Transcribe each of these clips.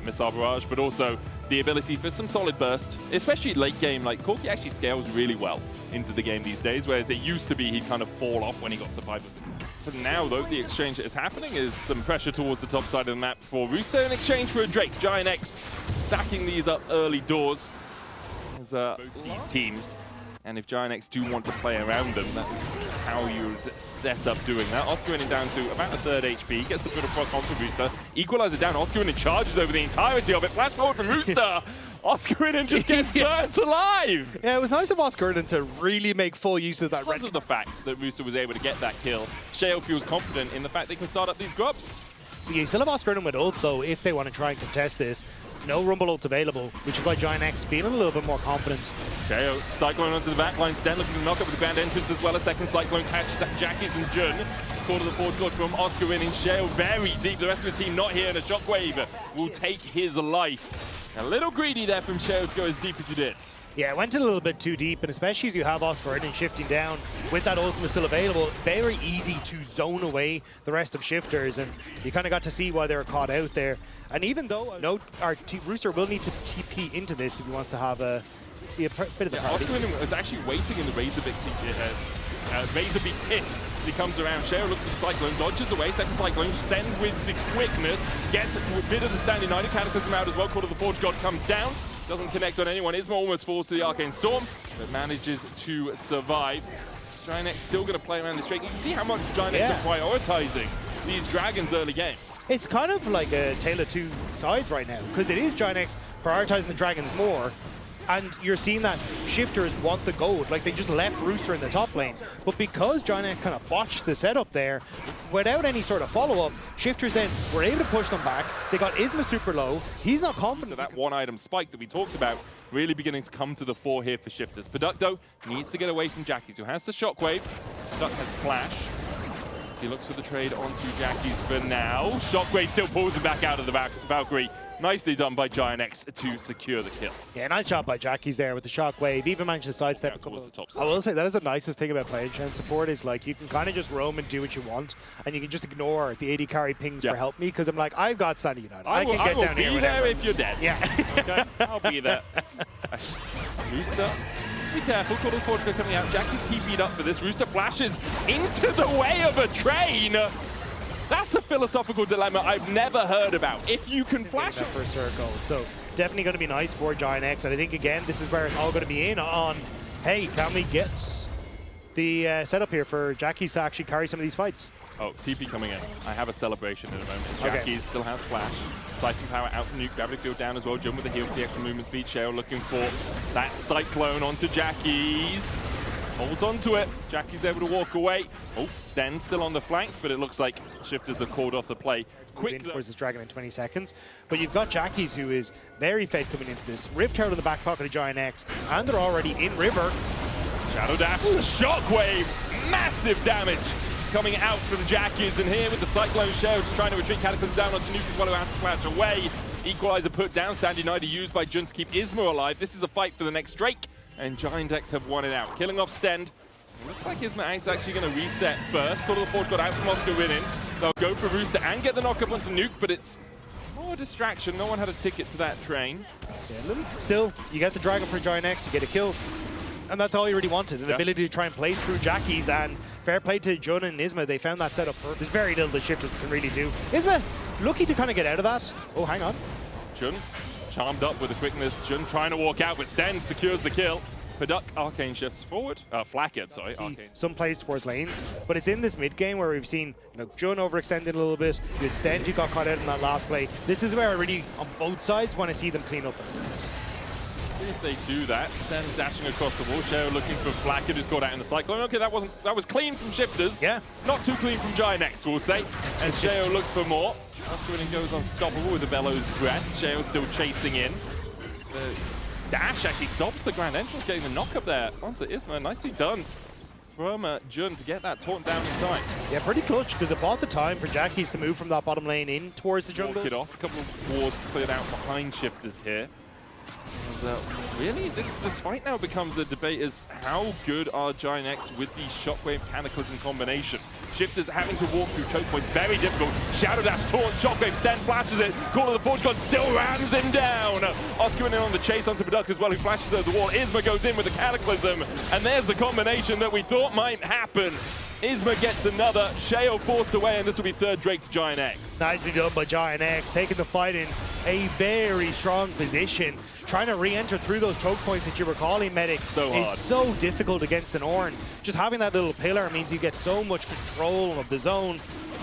missile barrage, but also the ability for some solid burst, especially late game. Like, Corki actually scales really well into the game these days, whereas it used to be he'd kind of fall off when he got to 5 or 6. But now, though, the exchange that is happening is some pressure towards the top side of the map for Rooster in exchange for a Drake. Giant X stacking these up early doors as these teams. And if Giant X do want to play around them, that is how you set up doing that. Oscarinin down to about a third HP, gets the bit of proc onto Rooster. Equalizer down, Oscarinin charges over the entirety of it. Flash forward from Rooster. Oscarinin just gets burnt alive. Yeah, it was nice of Oscarinin to really make full use of that red. Because of the fact that Rooster was able to get that kill, Shale feels confident in the fact they can start up these grubs. So you still have Oscarinin with ult, though, if they want to try and contest this. No Rumble ult available, which is why Giant X feeling a little bit more confident. Shale, Cyclone onto the backline, Sten looking to knock up with the grand entrance as well. A second Cyclone catches at Jackie's and Jun. Call to the forward guard from Oscarinin. Shale very deep, the rest of the team not here, and a Shockwave will take his life. A little greedy there from Shale to go as deep as he did. Yeah, it went a little bit too deep, and especially as you have Oscarinin shifting down with that ultimate still available, very easy to zone away the rest of shifters, and you kind of got to see why they were caught out there. And even though our Rooster will need to TP into this if he wants to have a bit of the party. Oscarinin was actually waiting in the Razorbeak pit as he comes around. Shale looks at the Cyclone, dodges away, second Cyclone, Sten with the quickness, gets a bit of the standing United Cataclysm out as well. Call to the Forge God comes down. Doesn't connect on anyone. Isma almost falls to the Arcane Storm, but manages to survive. Giant X still going to play around this Drake. You can see how much Giant X are prioritizing these Dragons early game. It's kind of like a tale of two sides right now, because it is Giant X prioritizing the Dragons more, and you're seeing that shifters want the gold. Like, they just left Rooster in the top lane. But because Giant X kind of botched the setup there, without any sort of follow-up, shifters then were able to push them back. They got Isma super low. He's not confident. So that one-item spike that we talked about really beginning to come to the fore here for shifters. Product, though, needs to get away from Jackie's, who has the Shockwave. Product has Flash. He looks for the trade onto Jackie's for now. Shockwave still pulls him back out of the Valkyrie. Nicely done by Giant X to secure the kill. Yeah, nice shot by Jackie's there with the Shockwave. Even managed to sidestep a couple towards the top I will say that is the nicest thing about playing Shen support is like you can kind of just roam and do what you want, and you can just ignore the AD carry pings for help me because I'm like, I've got Standing United. I can get down here I'll be there if you're dead. Yeah. Okay, I'll be there. Rooster. Be careful, Call to the Forge coming out. Jackie's TP'd up for this. Rooster flashes into the way of a train. That's a philosophical dilemma I've never heard about. If you can flash that for a circle, so definitely going to be nice for Giant X. And I think again, this is where it's all going to be in on. Hey, can we get the setup here for Jackie's to actually carry some of these fights? Oh, TP coming in. I have a celebration in a moment. Jackie's still has Flash. Siphon power out from Nuke. Gravity field down as well. Jump with the heal for the extra movement speed. Shale looking for that Cyclone onto Jackie's. Holds onto it. Jackie's able to walk away. Oh, Sten's still on the flank, but it looks like shifters have called off the play. Quick towards this Dragon in 20 seconds. But you've got Jackie's, who is very fed coming into this. Rift Herald in the back pocket of Giant X, and they're already in River. Shadow Dash, Shockwave, massive damage coming out from Jackie's, and here with the Cyclone Shell just trying to retreat Cataclysm down onto Nuke as well, who has to flash away. Equalizer put down, Standing United used by Jun to keep Isma alive. This is a fight for the next Drake, and Giant X have won it out. Killing off Stend. It looks like Isma is actually going to reset first. Call to the Forge got out from Oscarinin. They'll go for Rooster and get the knock-up onto Nuke, but it's more a distraction. No one had a ticket to that train. Yeah, still, you get the Dragon for Giant X, you get a kill. And that's all you really wanted, an ability to try and play through Jackie's, and fair play to Jun and Isma. They found that setup. There's very little the shifters can really do. Isma, lucky to kind of get out of that. Oh, hang on. Jun charmed up with the quickness. Jun trying to walk out, but Sten secures the kill. Product Arcane shifts forward. Flackhead, sorry. Arcane. Some plays towards lanes, but it's in this mid game where we've seen Jun overextended a little bit. You had Sten, you got caught out in that last play. This is where I really, on both sides, want to see them clean up. See if they do that. Sten dashing across the wall. Shale looking for Flackhead, who's caught out in the Cyclone. Okay, that was clean from shifters. Yeah. Not too clean from Giant X, we'll say. As Shale looks for more. Oscarinin goes unstoppable with the Bellows breath. Shale still chasing in. Dash actually stops the Grand Entrance, getting the knock up there onto Isma. Nicely done from Jun to get that taunt down in time. Yeah, pretty clutch, because it bought the time for Jackie's to move from that bottom lane in towards the jungle. Walk it off. A couple of wards cleared out behind shifters here. Really, this fight now becomes a debate as how good are Giant X with the Shockwave Cataclysm combination. Shifters having to walk through choke points, very difficult. Shadow Dash, Taunt, Shockwave, Sten flashes it. Call of the Forge God still rams him down. Oscar in on the chase onto Product as well, who flashes over the wall. Isma goes in with the Cataclysm, and there's the combination that we thought might happen. Isma gets another, Sheo forced away, and this will be third Drake to Giant X. Nicely done by Giant X, taking the fight in a very strong position. Trying to re-enter through those choke points that you were calling, Medic, is so difficult against an Ornn. Just having that little pillar means you get so much control of the zone.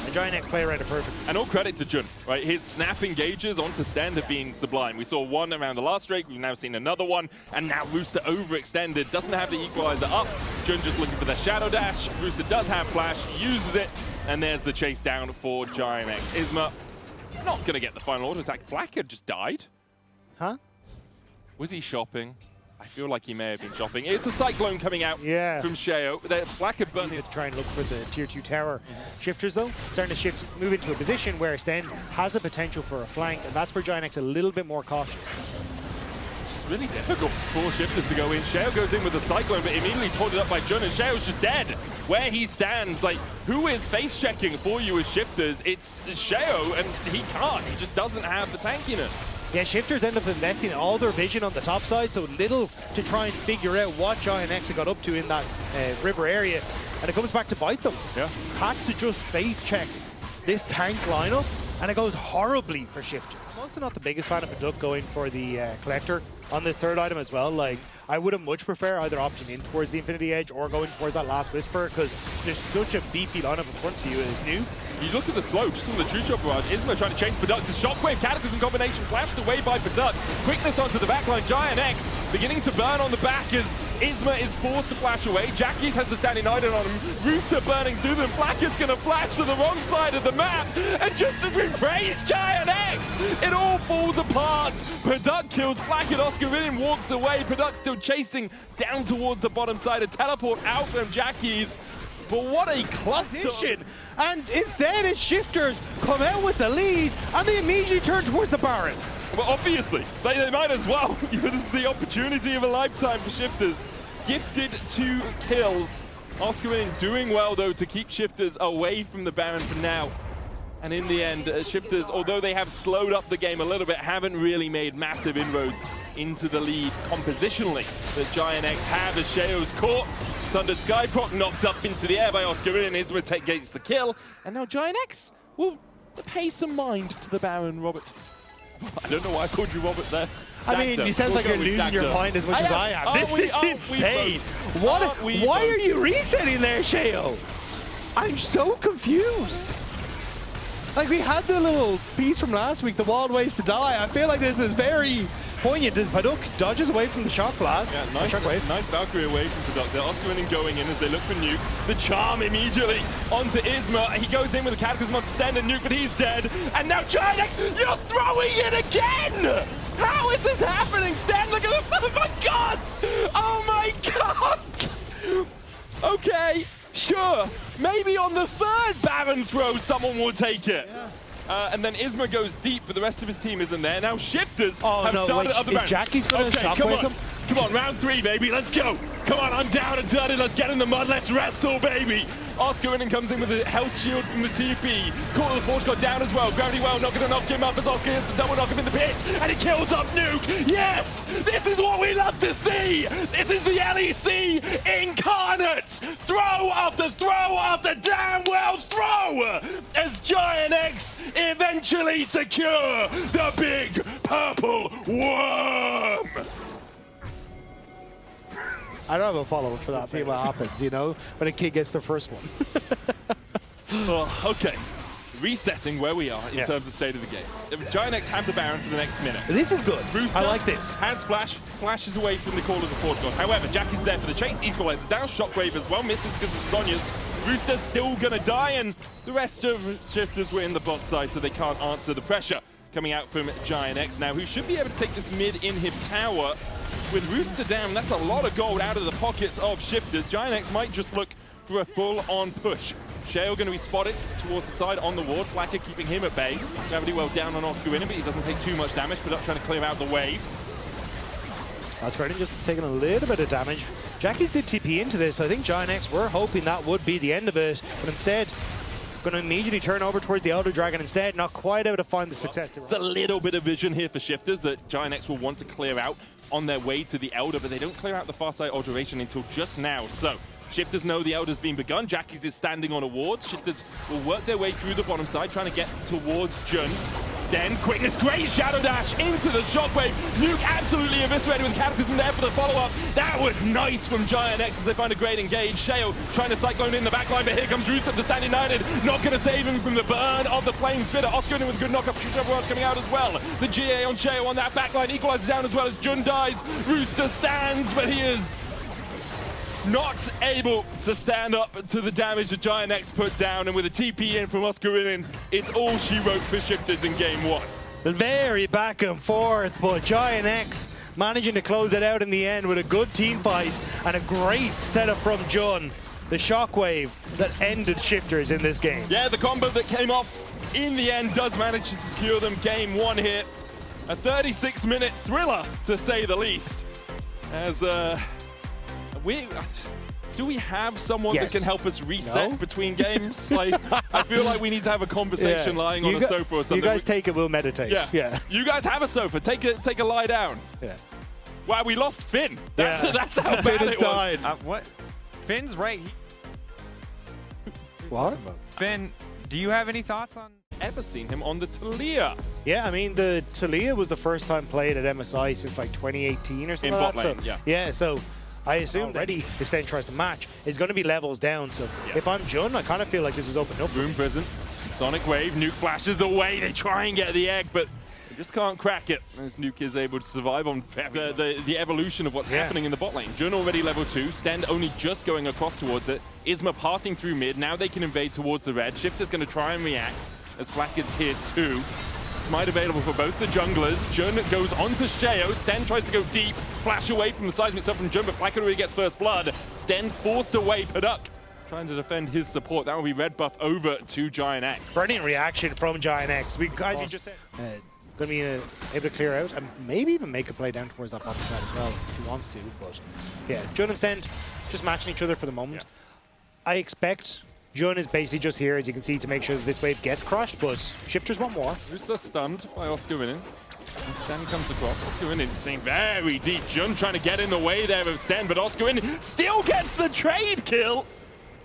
And Giant X play around it perfect. And all credit to Jun, right? His snap engages onto Stand have been sublime. We saw one around the last Drake, we've now seen another one, and now Rooster overextended, doesn't have the equalizer up. Jun just looking for the Shadow Dash. Rooster does have Flash, uses it, and there's the chase down for Giant X. Isma not gonna get the final auto attack. Flack had just died. Huh? Was he shopping? I feel like he may have been shopping. It's a Cyclone coming out from Sheo. Flack had burned to try and look for the tier 2 tower. Shifters though, starting to move into a position where Sten has a potential for a flank, and that's where Giant X a little bit more cautious. It's really difficult for Shifters to go in. Sheo goes in with the Cyclone, but immediately taunted up by Jun, and Sheo's just dead. Where he stands, like, who is face checking for you as Shifters? It's Sheo, and he can't. He just doesn't have the tankiness. Yeah, Shifters end up investing all their vision on the top side, so little to try and figure out what Giant X got up to in that river area, and it comes back to bite them. Yeah. Had to just face check this tank lineup, and it goes horribly for Shifters. I'm also not the biggest fan of Product going for the Collector on this third item as well. Like, I would have much prefer either opting in towards the Infinity Edge or going towards that last Whisper, because there's such a beefy lineup in front of you as new. You look at the slow, just on the True Shot barrage. Isma trying to chase Product. The Shockwave Cataclysm combination flashed away by Product. Quickness onto the backline. Giant X beginning to burn on the back as Isma is forced to flash away. Jackies has the Standing Idol on him. Rooster burning through them. Flackett's going to flash to the wrong side of the map. And just as we praise Giant X, it all falls apart. Product kills Flackett. Oscar Ridden walks away. Product still chasing down towards the bottom side. A teleport out from Jackies. But what a cluster. And instead, it's Shifters come out with the lead, and they immediately turn towards the Baron. Well, obviously, they might as well. This is the opportunity of a lifetime for Shifters. Gifted 2 kills. Oscar in doing well, though, to keep Shifters away from the Baron for now. And in the end, Shifters, although they have slowed up the game a little bit, haven't really made massive inroads into the lead compositionally that Giant X have as Sheo's caught. Sundered Skyproc knocked up into the air by Oscar and Isma gets the kill. And now Giant X will pay some mind to the Baron, Robert. I don't know why I called you Robert there. I mean, you sound like you're losing your mind as much as I am. This is insane. Why are you resetting there, Sheo? I'm so confused. Like, we had the little piece from last week, the wild ways to die. I feel like this is very poignant as Product dodges away from the shock blast. Yeah, nice Valkyrie away from Product. They're Oscar and going in as they look for Nuke. The charm immediately onto Isma. He goes in with the Cataclysm on Stand and Nuke, but he's dead. And now Giant X, you're throwing it again! How is this happening? Stand, look at the, oh my god! Oh my god! Okay. Sure, maybe on the third Baron throw, someone will take it. Yeah. And then Isma goes deep, but the rest of his team isn't there. Now Shifters have started up the Baron. Jackie's going to shockwave them? Come on, round 3, baby, let's go. Come on, I'm down and dirty, let's get in the mud, let's wrestle, baby. Oscar in and comes in with a health shield from the TP. Call of the Forge got down as well. Gravity Well not going to knock him up as Oscar hits the double knock him in the pit. And he kills up Nuke. Yes! This is what we love to see! This is the LEC incarnate! Throw after damn well throw! As Giant X eventually secure the big purple worm! I don't have a follow-up for that. See what happens, you know, when a kid gets their first one. Oh, okay. Resetting where we are in terms of state of the game. Giant X have the Baron for the next minute. This is good. Rooster I like this. Has Flash, flashes away from the Call of the Forge God. However, Jackie's there for the chain. Equalizer down. Shockwave as well. Misses because of Sonya's. Rooster's still going to die, and the rest of Shifters were in the bot side, so they can't answer the pressure coming out from Giant X now, who should be able to take this mid-inhib tower. With Rooster down, that's a lot of gold out of the pockets of Shifters. Giant X might just look for a full-on push. Shale going to be spotted towards the side on the ward. Flacker keeping him at bay. Gravity Well down on Oscar Winner, but he doesn't take too much damage. Product trying to clear out the wave. That's great, just taking a little bit of damage Jackies did TP into this. I think Giant X were hoping that would be the end of it, but instead, going to immediately turn over towards the Elder Dragon instead, not quite able to find the success. It's a little bit of vision here for Shifters that Giant X will want to clear out on their way to the Elder, but they don't clear out the far side alteration until just now. So Shifters know the Elder's been begun. Jackies is standing on a ward. Shifters will work their way through the bottom side, trying to get towards Jun. Sten, quickness, great shadow dash into the shockwave. Nuke absolutely eviscerated with Cataclysm there for the follow-up. That was nice from Giant X as they find a great engage. Sheo trying to cyclone in the backline, but here comes Rooster, the Stand United. Not going to save him from the burn of the Flame Spitter. Oscar in with a good knock-up. Everyone's coming out as well. The GA on Sheo on that backline equalizes down as well as Jun dies. Rooster stands, but he is not able to stand up to the damage that Giant X put down, and with a TP in from Oscarinin, it's all she wrote for Shifters in game one. Very back and forth, but Giant X managing to close it out in the end with a good team fight and a great setup from Jun. The shockwave that ended Shifters in this game. Yeah, the combo that came off in the end does manage to secure them game one here. A 36-minute thriller, to say the least. As do we have someone that can help us reset between games? Like, I feel like we need to have a conversation lying on a sofa or something. You guys take it, we'll meditate. Yeah. You guys have a sofa. Take a lie down. Yeah. Wow, we lost Finn. That's how bad Finn has it was. died. What? Finn's right. What? Finn, do you have any thoughts on? Ever seen him on the Talia? Yeah, I mean, the Talia was the first time played at MSI since like 2018 or something like that. Lane, yeah, so I assume already if Sten tries to match, it's going to be levels down. So if I'm Jun, I kind of feel like this is opened up. Room Prison, Sonic Wave, Nuke flashes away. They try and get the egg, but they just can't crack it. As Nuke is able to survive on the evolution of what's happening in the bot lane. Jun already level 2, Sten only just going across towards it. Isma pathing through mid. Now they can invade towards the red. Shifter's going to try and react as Flackett's here too. Smite available for both the junglers. Jun goes onto Sheo. Sten tries to go deep, flash away from the seismic stuff from Jun, but Flackett already gets first blood. Sten forced away Paduk, trying to defend his support. That will be red buff over to Giant X. Brilliant reaction from Giant X. As you just said, going to be able to clear out and maybe even make a play down towards that bottom side as well if he wants to. But yeah, Jun and Sten just matching each other for the moment. I expect Jun is basically just here, as you can see, to make sure that this wave gets crushed, but Shifters want more. Rooster stunned by Oscarinin. And Sten comes across. Oscarinin staying very deep. Jun trying to get in the way there of Sten, but Oscarinin still gets the trade kill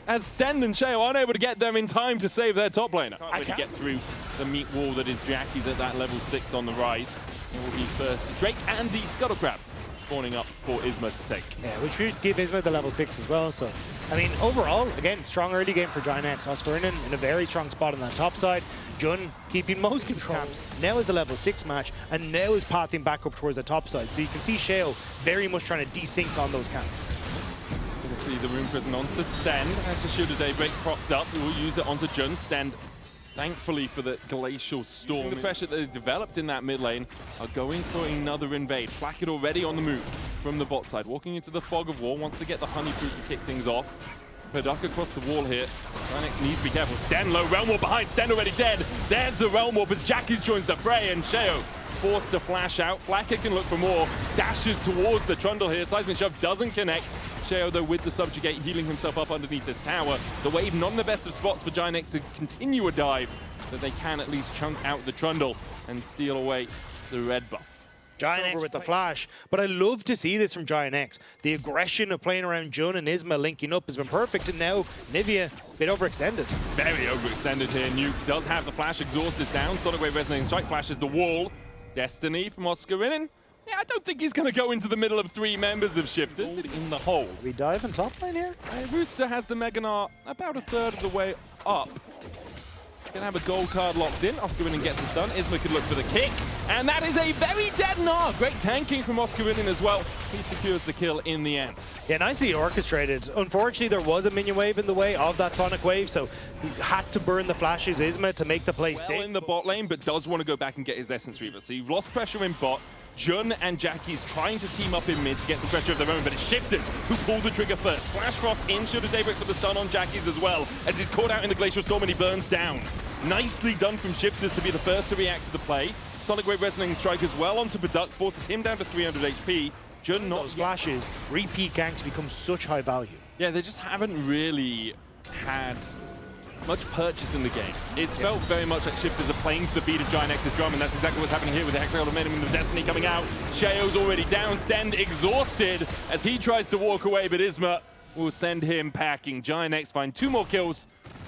as Sten and Sheo aren't able to get them in time to save their top laner. Can't really get through the meat wall that is Jackie's at that level 6 on the rise. It will be first Drake and the Scuttle Crab spawning up for Isma to take. Yeah, which would give Isma the level 6 as well. So, I mean, overall, again, strong early game for Giant X. Oscarinin in a very strong spot on that top side. Jun keeping most control. Now is the level 6 match, and now is pathing back up towards the top side. So you can see Sheo very much trying to desync on those camps. Going to see the Room Prison onto Sten. As the Shield of Daybreak propped up, we will use it onto Jun. Sten, thankfully for the Glacial Storm. The pressure that they developed in that mid lane are going for another invade. Flackett already on the move from the bot side, walking into the fog of war, wants to get the honey fruit to kick things off. Paduk across the wall here. Giant needs to be careful. Sten low, Realm Warp behind, Sten already dead. There's the Realm Warp as Jackie's joins the fray, and Sheo forced to flash out. Flackett can look for more, dashes towards the Trundle here. Seismic Shove doesn't connect. Sheo, though, with the Subjugate, healing himself up underneath this tower. The wave not in the best of spots for Giant X to continue a dive, but they can at least chunk out the Trundle and steal away the red buff. Giant X with the flash, but I love to see this from Giant X. The aggression of playing around Jun and Isma linking up has been perfect, and now Nivea a bit overextended. Very overextended here. Nuke does have the flash, exhaust is down. Sonic Wave Resonating Strike flashes the wall. Destiny from Oscarinin. Yeah, I don't think he's going to go into the middle of 3 members of Shifters in the hole. We dive in top lane here? Rooster has the Mega Gnar about a third of the way up. Gonna have a gold card locked in. Oscarinin gets the stun. Isma could look for the kick. And that is a very dead Gnar. Great tanking from Oscarinin as well. He secures the kill in the end. Yeah, nicely orchestrated. Unfortunately, there was a minion wave in the way of that Sonic Wave, so he had to burn the flashes Isma to make the play stay. In the bot lane, but does want to go back and get his Essence Reaver. So you've lost pressure in bot. Jun and Jackie's trying to team up in mid to get some pressure of their own, but it's Shifters who pull the trigger first. Flash Frost in, Shield of Daybreak for the stun on Jackie's as well, as he's caught out in the Glacial Storm and he burns down. Nicely done from Shifters to be the first to react to the play. Sonic Wave Resonating Strike as well onto Paduk, forces him down to 300 HP. Jun not Those flashes, repeat ganks become such high value. Yeah, they just haven't really had much purchase in the game. It's felt very much like Shifters are playing to the beat of Giant X's drum, and that's exactly what's happening here with the Hexagon Minimum of Destiny coming out. Sheo's already down, Stend exhausted as he tries to walk away, but Isma will send him packing. Giant X find 2 more kills,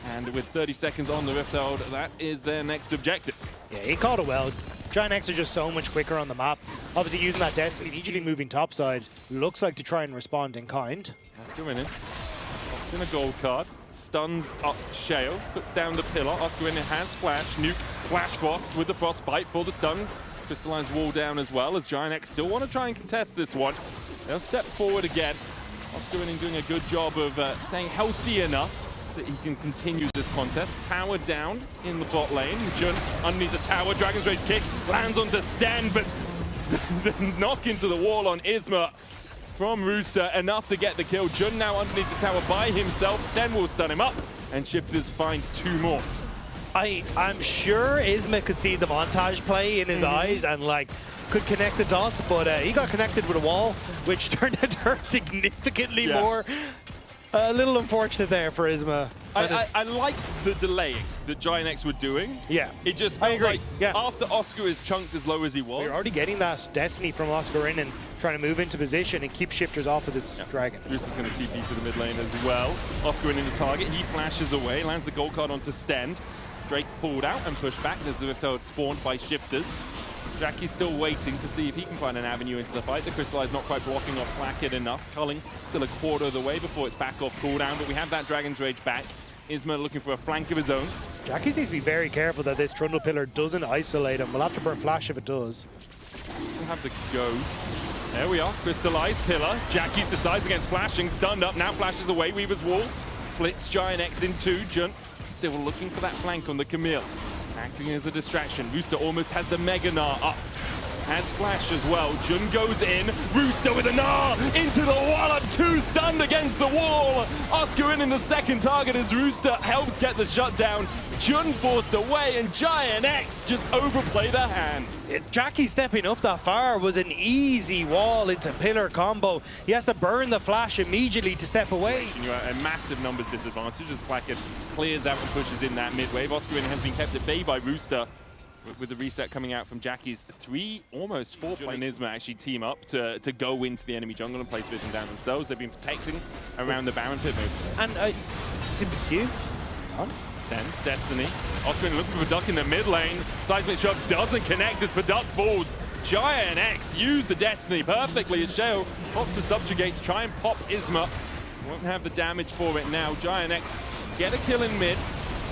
and with 30 seconds on the Rift Herald, that is their next objective. Yeah, he called it well. Giant X are just so much quicker on the map. Obviously using that Destiny, immediately moving topside, looks like to try and respond in kind. Oscar winning. Pops in a gold card, stuns up Sheo, puts down the pillar. Oscar winning has flash, nuke, flash frost with the frostbite for the stun. Crystallize wall down as well as Giant X still want to try and contest this one. They'll step forward again. Oscar winning doing a good job of staying healthy enough that he can continue this contest. Tower down in the bot lane. Jun underneath the tower. Dragon's Rage kick lands onto Sten, but the knock into the wall on Isma from Rooster, enough to get the kill. Jun now underneath the tower by himself. Sten will stun him up, and Shifters find 2 more. I'm sure Isma could see the montage play in his eyes and like could connect the dots, but he got connected with a wall, which turned out to hurt significantly more. A little unfortunate there for Isma. I like the delaying that Giant X were doing. Yeah. It just I felt agree. like after Oscar is chunked as low as he was. You're already getting that Destiny from Oscar in and trying to move into position and keep Shifters off of this dragon. Rooster's going to TP to the mid lane as well. Oscar in the target. He flashes away, lands the gold card onto Stend. Drake pulled out and pushed back as the Rift Herald spawned by Shifters. Jackie's still waiting to see if he can find an avenue into the fight. The Crystallize not quite blocking off Flackett enough. Culling still a quarter of the way before it's back off cooldown, but we have that Dragon's Rage back. Isma looking for a flank of his own. Jackie's needs to be very careful that this Trundle Pillar doesn't isolate him. We'll have to burn Flash if it does. Still have the Ghost. There we are, Crystallized Pillar. Jackie's decides against flashing, stunned up, now flashes away. Weaver's Wall splits Giant X in 2. Jun still looking for that flank on the Camille. Acting as a distraction. Rooster almost has the Mega Gnar up. Has Flash as well. Jun goes in. Rooster with a Gnar into the wallop. 2 stunned against the wall. Oscar in the second target as Rooster helps get the shutdown. Jun forced away and Giant X just overplay their hand. Jackie stepping up that far was an easy wall into pillar combo. He has to burn the Flash immediately to step away. A massive numbers disadvantage as Flackett clears out and pushes in that mid wave. Oscar has been kept at bay by Rooster with the reset coming out from Jackie's 3, almost 4 play. And Isma actually team up to go into the enemy jungle and place vision down themselves. They've been protecting around the Baron pit most. And to you, Then Destiny. Oscar looking for Duck in the mid lane. Seismic shot doesn't connect as Duck falls. Giant X used the Destiny perfectly as Sheo pops the subjugate to try and pop Isma. Won't have the damage for it now. Giant X get a kill in mid.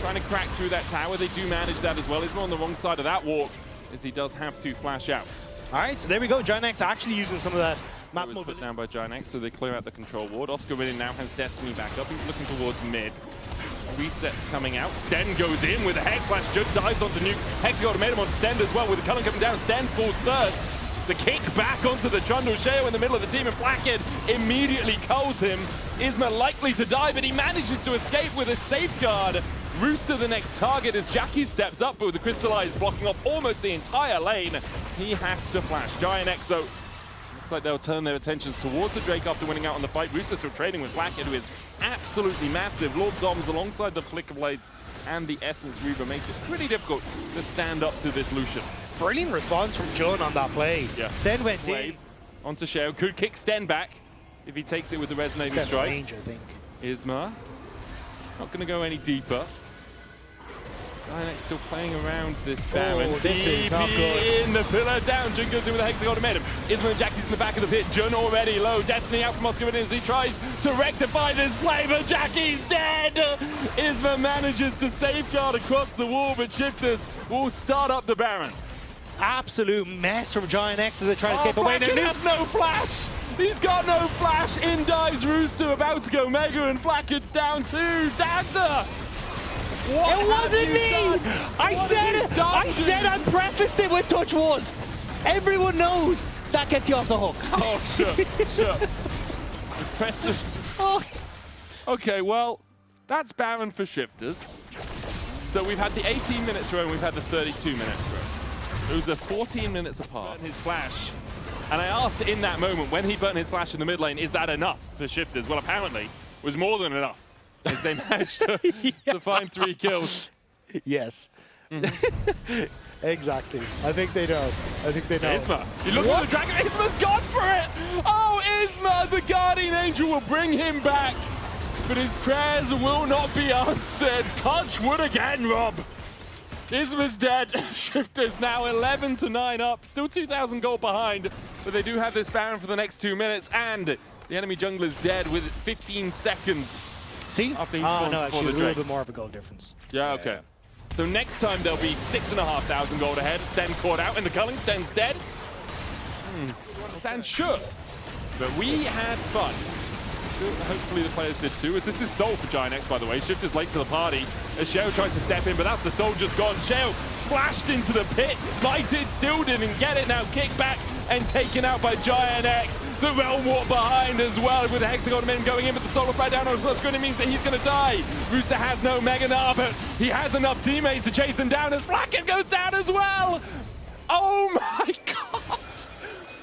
Trying to crack through that tower. They do manage that as well. Isma on the wrong side of that walk as he does have to flash out. All right, so there we go. Giant X actually using some of that map mobility. Put down by Giant X, so they clear out the control ward. Oscar winning now has Destiny back up. He's looking towards mid. Resets coming out. Sten goes in with a Hex Flash. Just dives onto nuke. Hexagon made him on Sten as well with the Cullen coming down. Sten falls first. The kick back onto the Trundle. Sheo in the middle of the team and Blackhead immediately culls him. Isma likely to die, but he manages to escape with a safeguard. Rooster the next target as Jackie steps up, but with the Crystallize blocking off almost the entire lane. He has to flash. Giant X though, looks like they'll turn their attentions towards the Drake after winning out on the fight. Rooster still trading with Blackhead, who is absolutely massive. Lord Doms alongside the Flicker Blades and the Essence Reaver makes it pretty difficult to stand up to this Lucian. Brilliant response from Jun on that play. Yeah. Sten went in. Onto Sheo, could kick Sten back if he takes it with the Resonating Strike. Range, I think. Isma, not going to go any deeper. Giant X still playing around this Baron. This is not good. In the pillar down. Jun goes in with a Hexagon made him. Isma and Jackie's in the back of the pit. Jun already low. Destiny out from Oscar as he tries to rectify this play, but Jackie's dead. Isma manages to safeguard across the wall, but Shifters will start up the Baron. Absolute mess from Giant X as they try to escape away. He has no flash. He's got no flash. In dives Rooster, about to go Mega, and Flackett's down too. Dagda. It wasn't me! I said I prefaced it with touch wood. Everyone knows that gets you off the hook. Oh, sure. Press the... Oh. Okay, well, that's Baron for Shifters. So we've had the 18-minute throw and we've had the 32-minute throw. Those are 14 minutes apart. His flash And I asked in that moment, when he burned his flash in the mid lane, is that enough for Shifters? Well, apparently, it was more than enough, as they managed to find 3 kills. Yes. Exactly. I think they know. I think they know. Isma. You look at the dragon. Isma's gone for it. Oh, Isma, the Guardian Angel will bring him back. But his prayers will not be answered. Touch wood again, Rob. Isma's dead. Shifters now 11-9 up. Still 2,000 gold behind. But they do have this Baron for the next 2 minutes. And the enemy jungler's dead with 15 seconds. See? After he's no, actually, the a little bit more of a goal difference. Yeah, okay. So next time there'll be 6,500 gold ahead. Sten caught out in the culling. Sten's dead. Sten should. But we had fun. Hopefully the players did too. As this is Soul for Giant X, by the way. Shifters late to the party. As Sheo tries to step in, but that's the Soul just gone. Sheo flashed into the pit, smited, still didn't get it. Now kicked back and taken out by Giant X. The Realm Warp behind as well, with the Hexagon men going in, but the Solar Fire down on the screen. It means that he's going to die. Rooster has no Mega Gnar, but he has enough teammates to chase him down as Flacken goes down as well. Oh my god!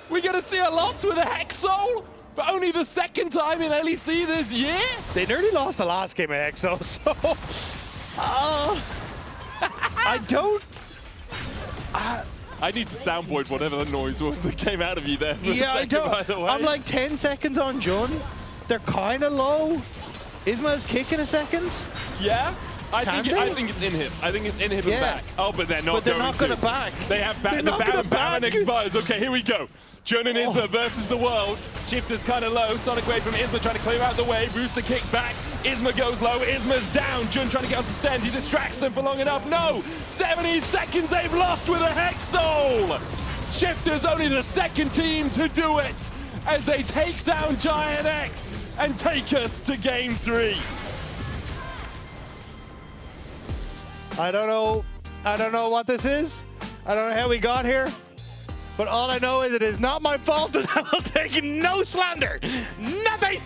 We're going to see a loss with a Hex Soul, but only the 2nd time in LEC this year? They nearly lost the last game of Exo, so... I don't... I need to soundboard whatever the noise was that came out of you there for a Yeah, second, by the way. I'm like 10 seconds on Jun. They're kind of low. Isma's kicking a second. Yeah? I think it's in him. I think it's in him and back. Oh, but they're not going to back. They have back. The Baron expires. Okay, here we go. Jun and Isma versus the world. Shifters kind of low. Sonic Wave from Isma trying to clear out the way. Rooster kick back. Isma goes low. Isma's down. Jun trying to get up to Sten. He distracts them for long enough. No! 17 seconds they've lost with a Hex Soul. Shifters only the 2nd team to do it as they take down Giant X and take us to game 3. I don't know what this is. I don't know how we got here. But all I know is it is not my fault and I will take no slander. Nothing.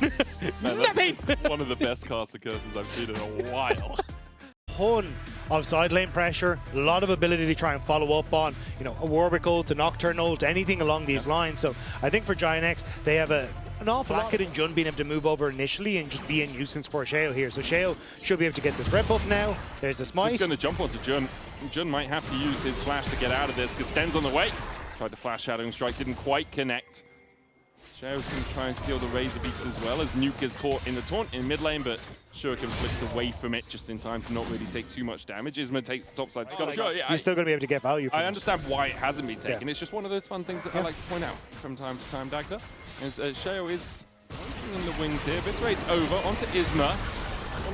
Nothing. One of the best caster curses I've seen in a while. Ton of side lane pressure, a lot of ability to try and follow up on, you know, a Warwick ult, to Nocturnal, to anything along these lines. So I think for Giant X, they have an awful lot. And Jun being able to move over initially and just be a nuisance for Sheo here. So Sheo should be able to get this red buff now. There's the smite. He's going to jump onto Jun. Jun might have to use his flash to get out of this because Sten's on the way. Tried to flash Shadowing Strike, didn't quite connect. Sheo's going to try and steal the Razor Beaks as well as Nuke is caught in the taunt in mid lane, but Shuriken flicks away from it just in time to not really take too much damage. Isma takes the topside scuttle. Sure, yeah, you're still going to be able to get value from I understand why it hasn't been taken. Yeah. It's just one of those fun things that I like to point out from time to time, Dagda. As Sheo is waiting in the wings here. Bit rate's over onto Isma.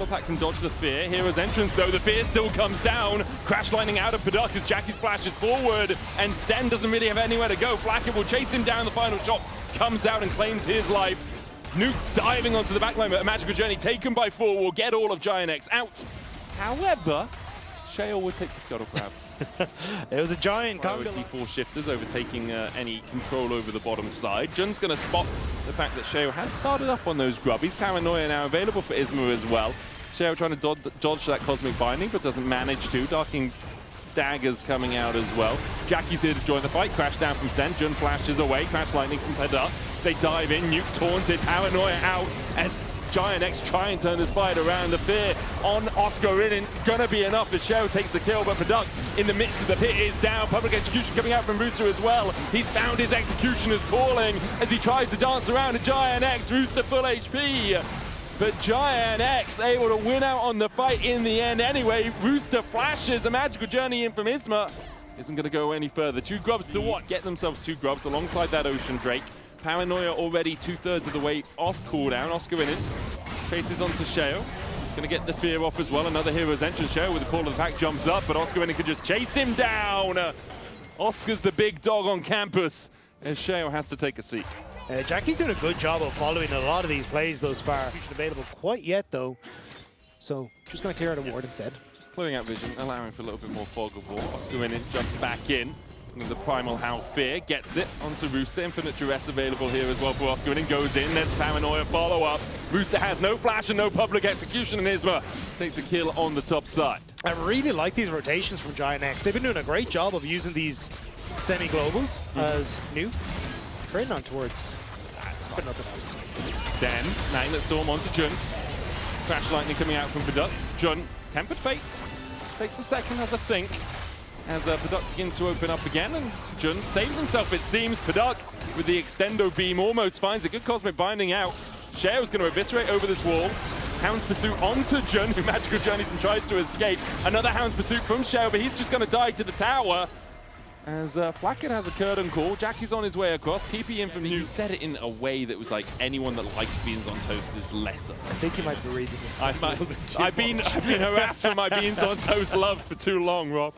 Pack can dodge the fear. Hero's entrance though, the fear still comes down. Crash lightning out of Paduk as Jackie splashes forward, and Sten doesn't really have anywhere to go. Flacker will chase him down. The final shot comes out and claims his life. Nuke diving onto the backline, but a magical journey taken by 4 will get all of Giant X out. However, Shale will take the scuttle crab. It was a giant priority for Shifters overtaking any control over the bottom side. Jun's going to spot the fact that Sheo has started up on those grubbies. Paranoia now available for Isma as well. Sheo trying to dodge that Cosmic Binding, but doesn't manage to. Darking daggers coming out as well. Jackie's here to join the fight. Crash down from Sen. Jun flashes away. Crash lightning from Paduk. They dive in. Nuke taunted. Paranoia out as Giant X try and turn this fight around. The fear on Oscar in, gonna be enough as Sheo takes the kill, but Paduk in the midst of the pit is down. Public execution coming out from Rooster as well. He's found his executioner's calling as he tries to dance around a Giant X. Rooster full HP, but Giant X able to win out on the fight in the end anyway. Rooster flashes a magical journey in from Isma. Isn't gonna go any further. 2 grubs to what? Get themselves 2 grubs alongside that Ocean Drake. Paranoia already 2/3 of the way off cooldown. Oscar in it. Chases onto Sheo. Gonna get the fear off as well. Another hero's entrance. Sheo with a call of attack jumps up, but Oscar in it could just chase him down. Oscar's the big dog on campus, and Sheo has to take a seat. Jackie's doing a good job of following a lot of these plays thus far. Not available quite yet though, so just gonna clear out a ward instead. Just clearing out vision, allowing for a little bit more fog of war. Oscar in it jumps back in. And the Primal Howl Fear gets it onto Rooster. Infinite Duress available here as well for Oscar. And goes in. There's Paranoia follow-up. Rooster has no flash and no public execution. And Isma takes a kill on the top side. I really like these rotations from Giant X. They've been doing a great job of using these semi-globals as new. Training on towards. But nothing else. Then, Magnet Storm onto Jun. Crash Lightning coming out from Paduk. Jun, Tempered Fates. Takes a second, has a think. As Paduk begins to open up again, and Jun saves himself, it seems. Paduk, with the Extendo Beam, almost finds a good Cosmic Binding out. Sheo's going to eviscerate over this wall. Hound's Pursuit onto Jun, who Magical Journeys and tries to escape. Another Hound's Pursuit from Sheo, but he's just going to die to the tower. As Flacket has a curtain call, Jackie's on his way across, TP in from He said it in a way that was like, anyone that likes beans on toast is lesser. I think you might be reading it. I've been harassed for my beans on toast love for too long, Rob.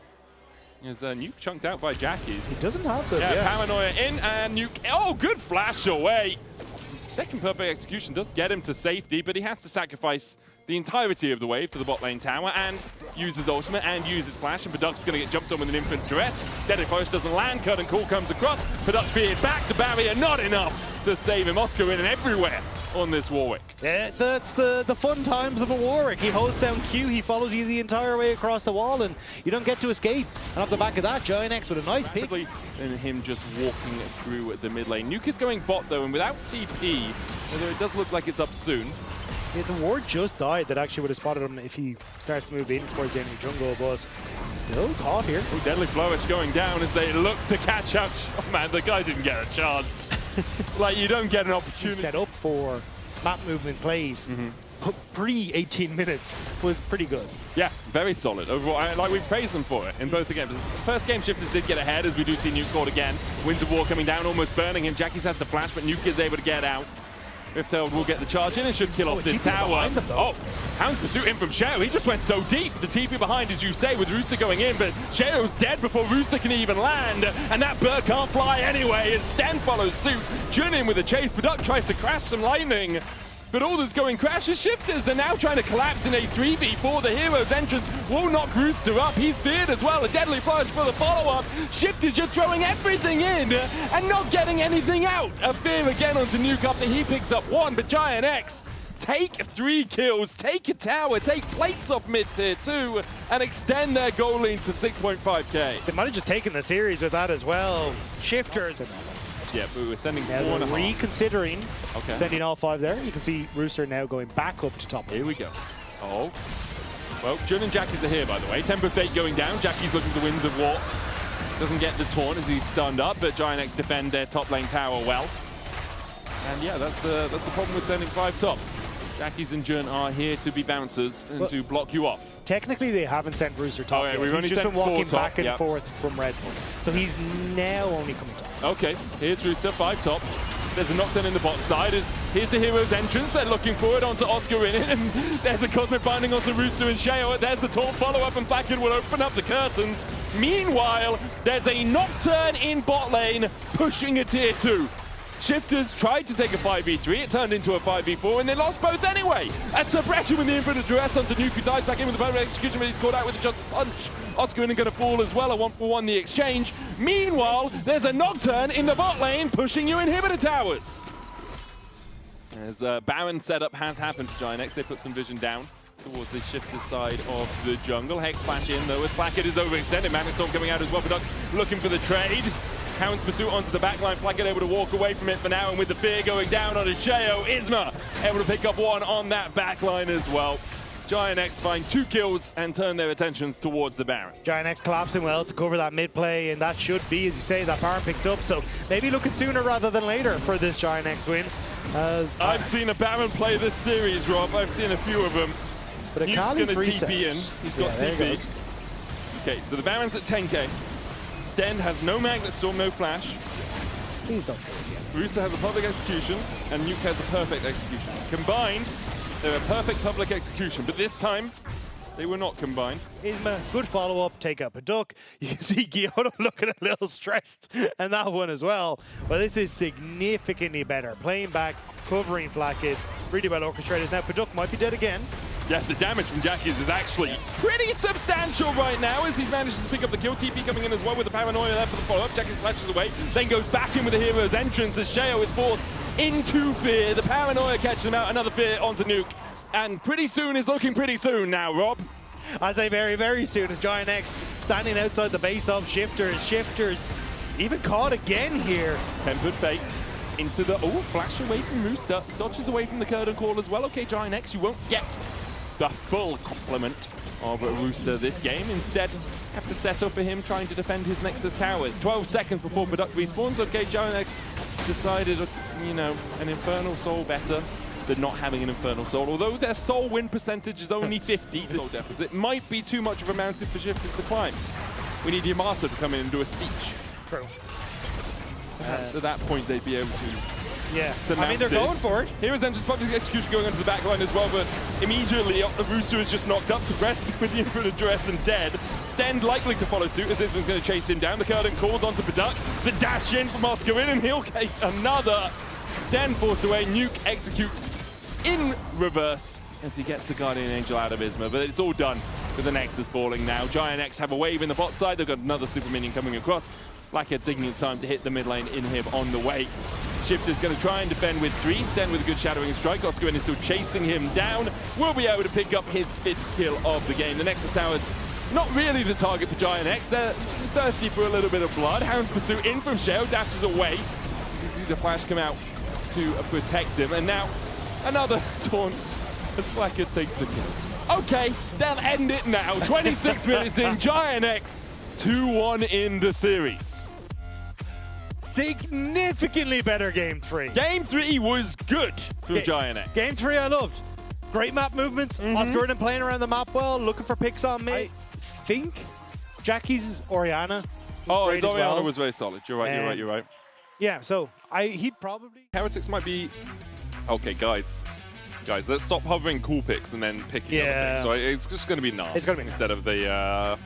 As Nuke chunked out by Jackie's. He doesn't have them. Yeah, Paranoia in, and Nuke, oh, good flash away. Second perfect execution does get him to safety, but he has to sacrifice the entirety of the wave to the bot lane tower and use his ultimate and use his flash, and Paduk's going to get jumped on with an infinite duress. Deadly Forest doesn't land, curtain call comes across, Paduk being back, the barrier not enough to save him. Oscar in and everywhere on this Warwick. Yeah, that's the fun times of a Warwick. He holds down Q, he follows you the entire way across the wall, and you don't get to escape. And off the back of that, Giant X with a nice pick. And him just walking through the mid lane. Nuke is going bot though, and without TP, although it does look like it's up soon. Yeah, the ward just died that actually would have spotted him if he starts to move in towards the enemy jungle, but still caught here. Oh, Deadly Flourish going down as they look to catch up. Oh man, the guy didn't get a chance. Like, you don't get an opportunity. Set up for map movement plays. Pre-18 minutes was pretty good. Yeah, very solid. Overall, like we praised them for it in both the games. First game, Shifters did get ahead, as we do see Nuke caught again. Winds of War coming down, almost burning him. Jackie's has the flash, but Nuke is able to get out. Riftail will get the charge in and should kill off this tower. Oh, Hound's Pursuit in from Sheo. He just went so deep. The TP behind, as you say, with Rooster going in, but Sheo's dead before Rooster can even land. And that bird can't fly anyway, as Sten follows suit. Jun in with a chase. Paduk tries to crash some lightning. But all that's going crash is Shifters. They're now trying to collapse in a 3v4. The hero's entrance will knock Rooster up. He's feared as well. A Deadly Flourish for the follow-up. Shifters just throwing everything in and not getting anything out. A fear again onto Nuke after he picks up one. But Giant X take 3 kills, take a tower, take plates off mid-tier 2, and extend their goal lead to 6.5k. They might have just taken the series with that as well. Shifters. Yeah, but we're sending now 4.5. Reconsidering sending all 5 there. You can see Rooster now going back up to top. Here we go. Oh. Well, Jun and Jackie's are here, by the way. Temper Fate going down. Jackie's looking for Winds of War. Doesn't get the taunt as he's stunned up, but Giant X defend their top lane tower well. And yeah, that's the problem with sending 5 top. Jackie's and Jun are here to be bouncers and to block you off. Technically, they haven't sent Rooster top yet. We've only just sent been walking 4 back and forth from Red Bull. So he's now only coming top. Okay, here's Rooster, 5 top. There's a Nocturne in the bot side. Here's the hero's entrance. They're looking forward onto Oscar in it. And there's a Cosmic Binding onto Rooster and Sheo. There's the taunt follow-up, and Flacket will open up the curtains. Meanwhile, there's a Nocturne in bot lane pushing a tier 2. Shifters tried to take a 5v3, it turned into a 5v4, and they lost both anyway. A suppression with the infinite duress onto Nuke, who dies back in with the perfect execution, but he's caught out with a just punch. Oscar in and going to fall as well, a 1-for-1 the exchange. Meanwhile, there's a Nocturne in the bot lane pushing you inhibitor towers. As Baron setup has happened for Giant X, they put some vision down towards the Shifter side of the jungle. Hex flash in though, as Flacket is overextended. Magnet Storm coming out as well. Paduk looking for the trade. Hound's Pursuit onto the backline. Flacket able to walk away from it for now, and with the fear going down on Sheo, Isma able to pick up one on that backline as well. Giant X find 2 kills and turn their attentions towards the Baron. Giant X collapsing well to cover that mid play, and that should be, as you say, that Baron picked up. So maybe looking sooner rather than later for this Giant X win. As I've seen a Baron play this series, Rob. I've seen a few of them. But Nuke's going to TP in. He's got TP. Okay, so the Baron's at 10k. Sten has no Magnet Storm, no Flash. Please don't do it again. Rooster has a public execution, and Nuke has a perfect execution. Combined, they're a perfect public execution, but this time, they were not combined. Isma, good follow-up, take up a duck. You can see Giono looking a little stressed, and that one as well. But this is significantly better. Playing back, covering Flacket, really well orchestrated. Now Paduk might be dead again. Yeah, the damage from Jackie's is actually pretty substantial right now as he manages to pick up the kill. TP coming in as well with the Paranoia there for the follow-up. Jackie's flashes away, then goes back in with the hero's entrance as Sheo is forced into fear. The Paranoia catches him out, another fear onto Nuke. And pretty soon is looking pretty soon now, Rob. I say very, very soon as Giant X standing outside the base of Shifters. Shifters even caught again here. Tempered Fate. into the, flash away from Rooster, dodges away from the curtain call as well. Okay, Giant X, you won't get the full complement of Rooster this game. Instead, have to set up for him trying to defend his Nexus towers. 12 seconds before Product respawns. Okay, Giant X decided, you know, an Infernal Soul better than not having an Infernal Soul. Although their Soul win percentage is only 50, Soul deficit might be too much of a mountain for Shifters to climb. We need Yamato to come in and do a speech. True. At that point, they'd be able to. Yeah, I mean, they're going for it. Here is then just public execution going onto the back line as well, but immediately the Rooster is just knocked up, suppressed with the infinite duress and dead. Stend likely to follow suit as this one's going to chase him down. The curtain calls onto Product. The dash in from Oscarin, and he'll get another. Stend forced away. Nuke executes in reverse as he gets the Guardian Angel out of Isma, but it's all done with the Nexus falling now. Giant X have a wave in the bot side. They've got another super minion coming across. Blackhead taking his time to hit the mid lane inhib on the way. Shifter's going to try and defend with 3. Stend with a good shadowing strike. Oscarin is still chasing him down. Will be able to pick up his 5th kill of the game. The Nexus Tower's not really the target for Giant X. They're thirsty for a little bit of blood. Hound's pursuit in from Shell, dashes away. You see the flash come out to protect him. And now another taunt as Blackhead takes the kill. Okay, they'll end it now. 26 minutes in, Giant X 2-1 in the series. Significantly better game 3. Game 3 was good from Giant X. Game 3 I loved. Great map movements. Oscarin playing around the map well, looking for picks on me. I think Jackie's Orianna. His Orianna was very solid. You're right, you're right. Yeah, so he'd probably... Heretics might be... Okay, guys, let's stop hovering cool picks and then picking other picks. So it's just going to be Nar. It's going to be instead of the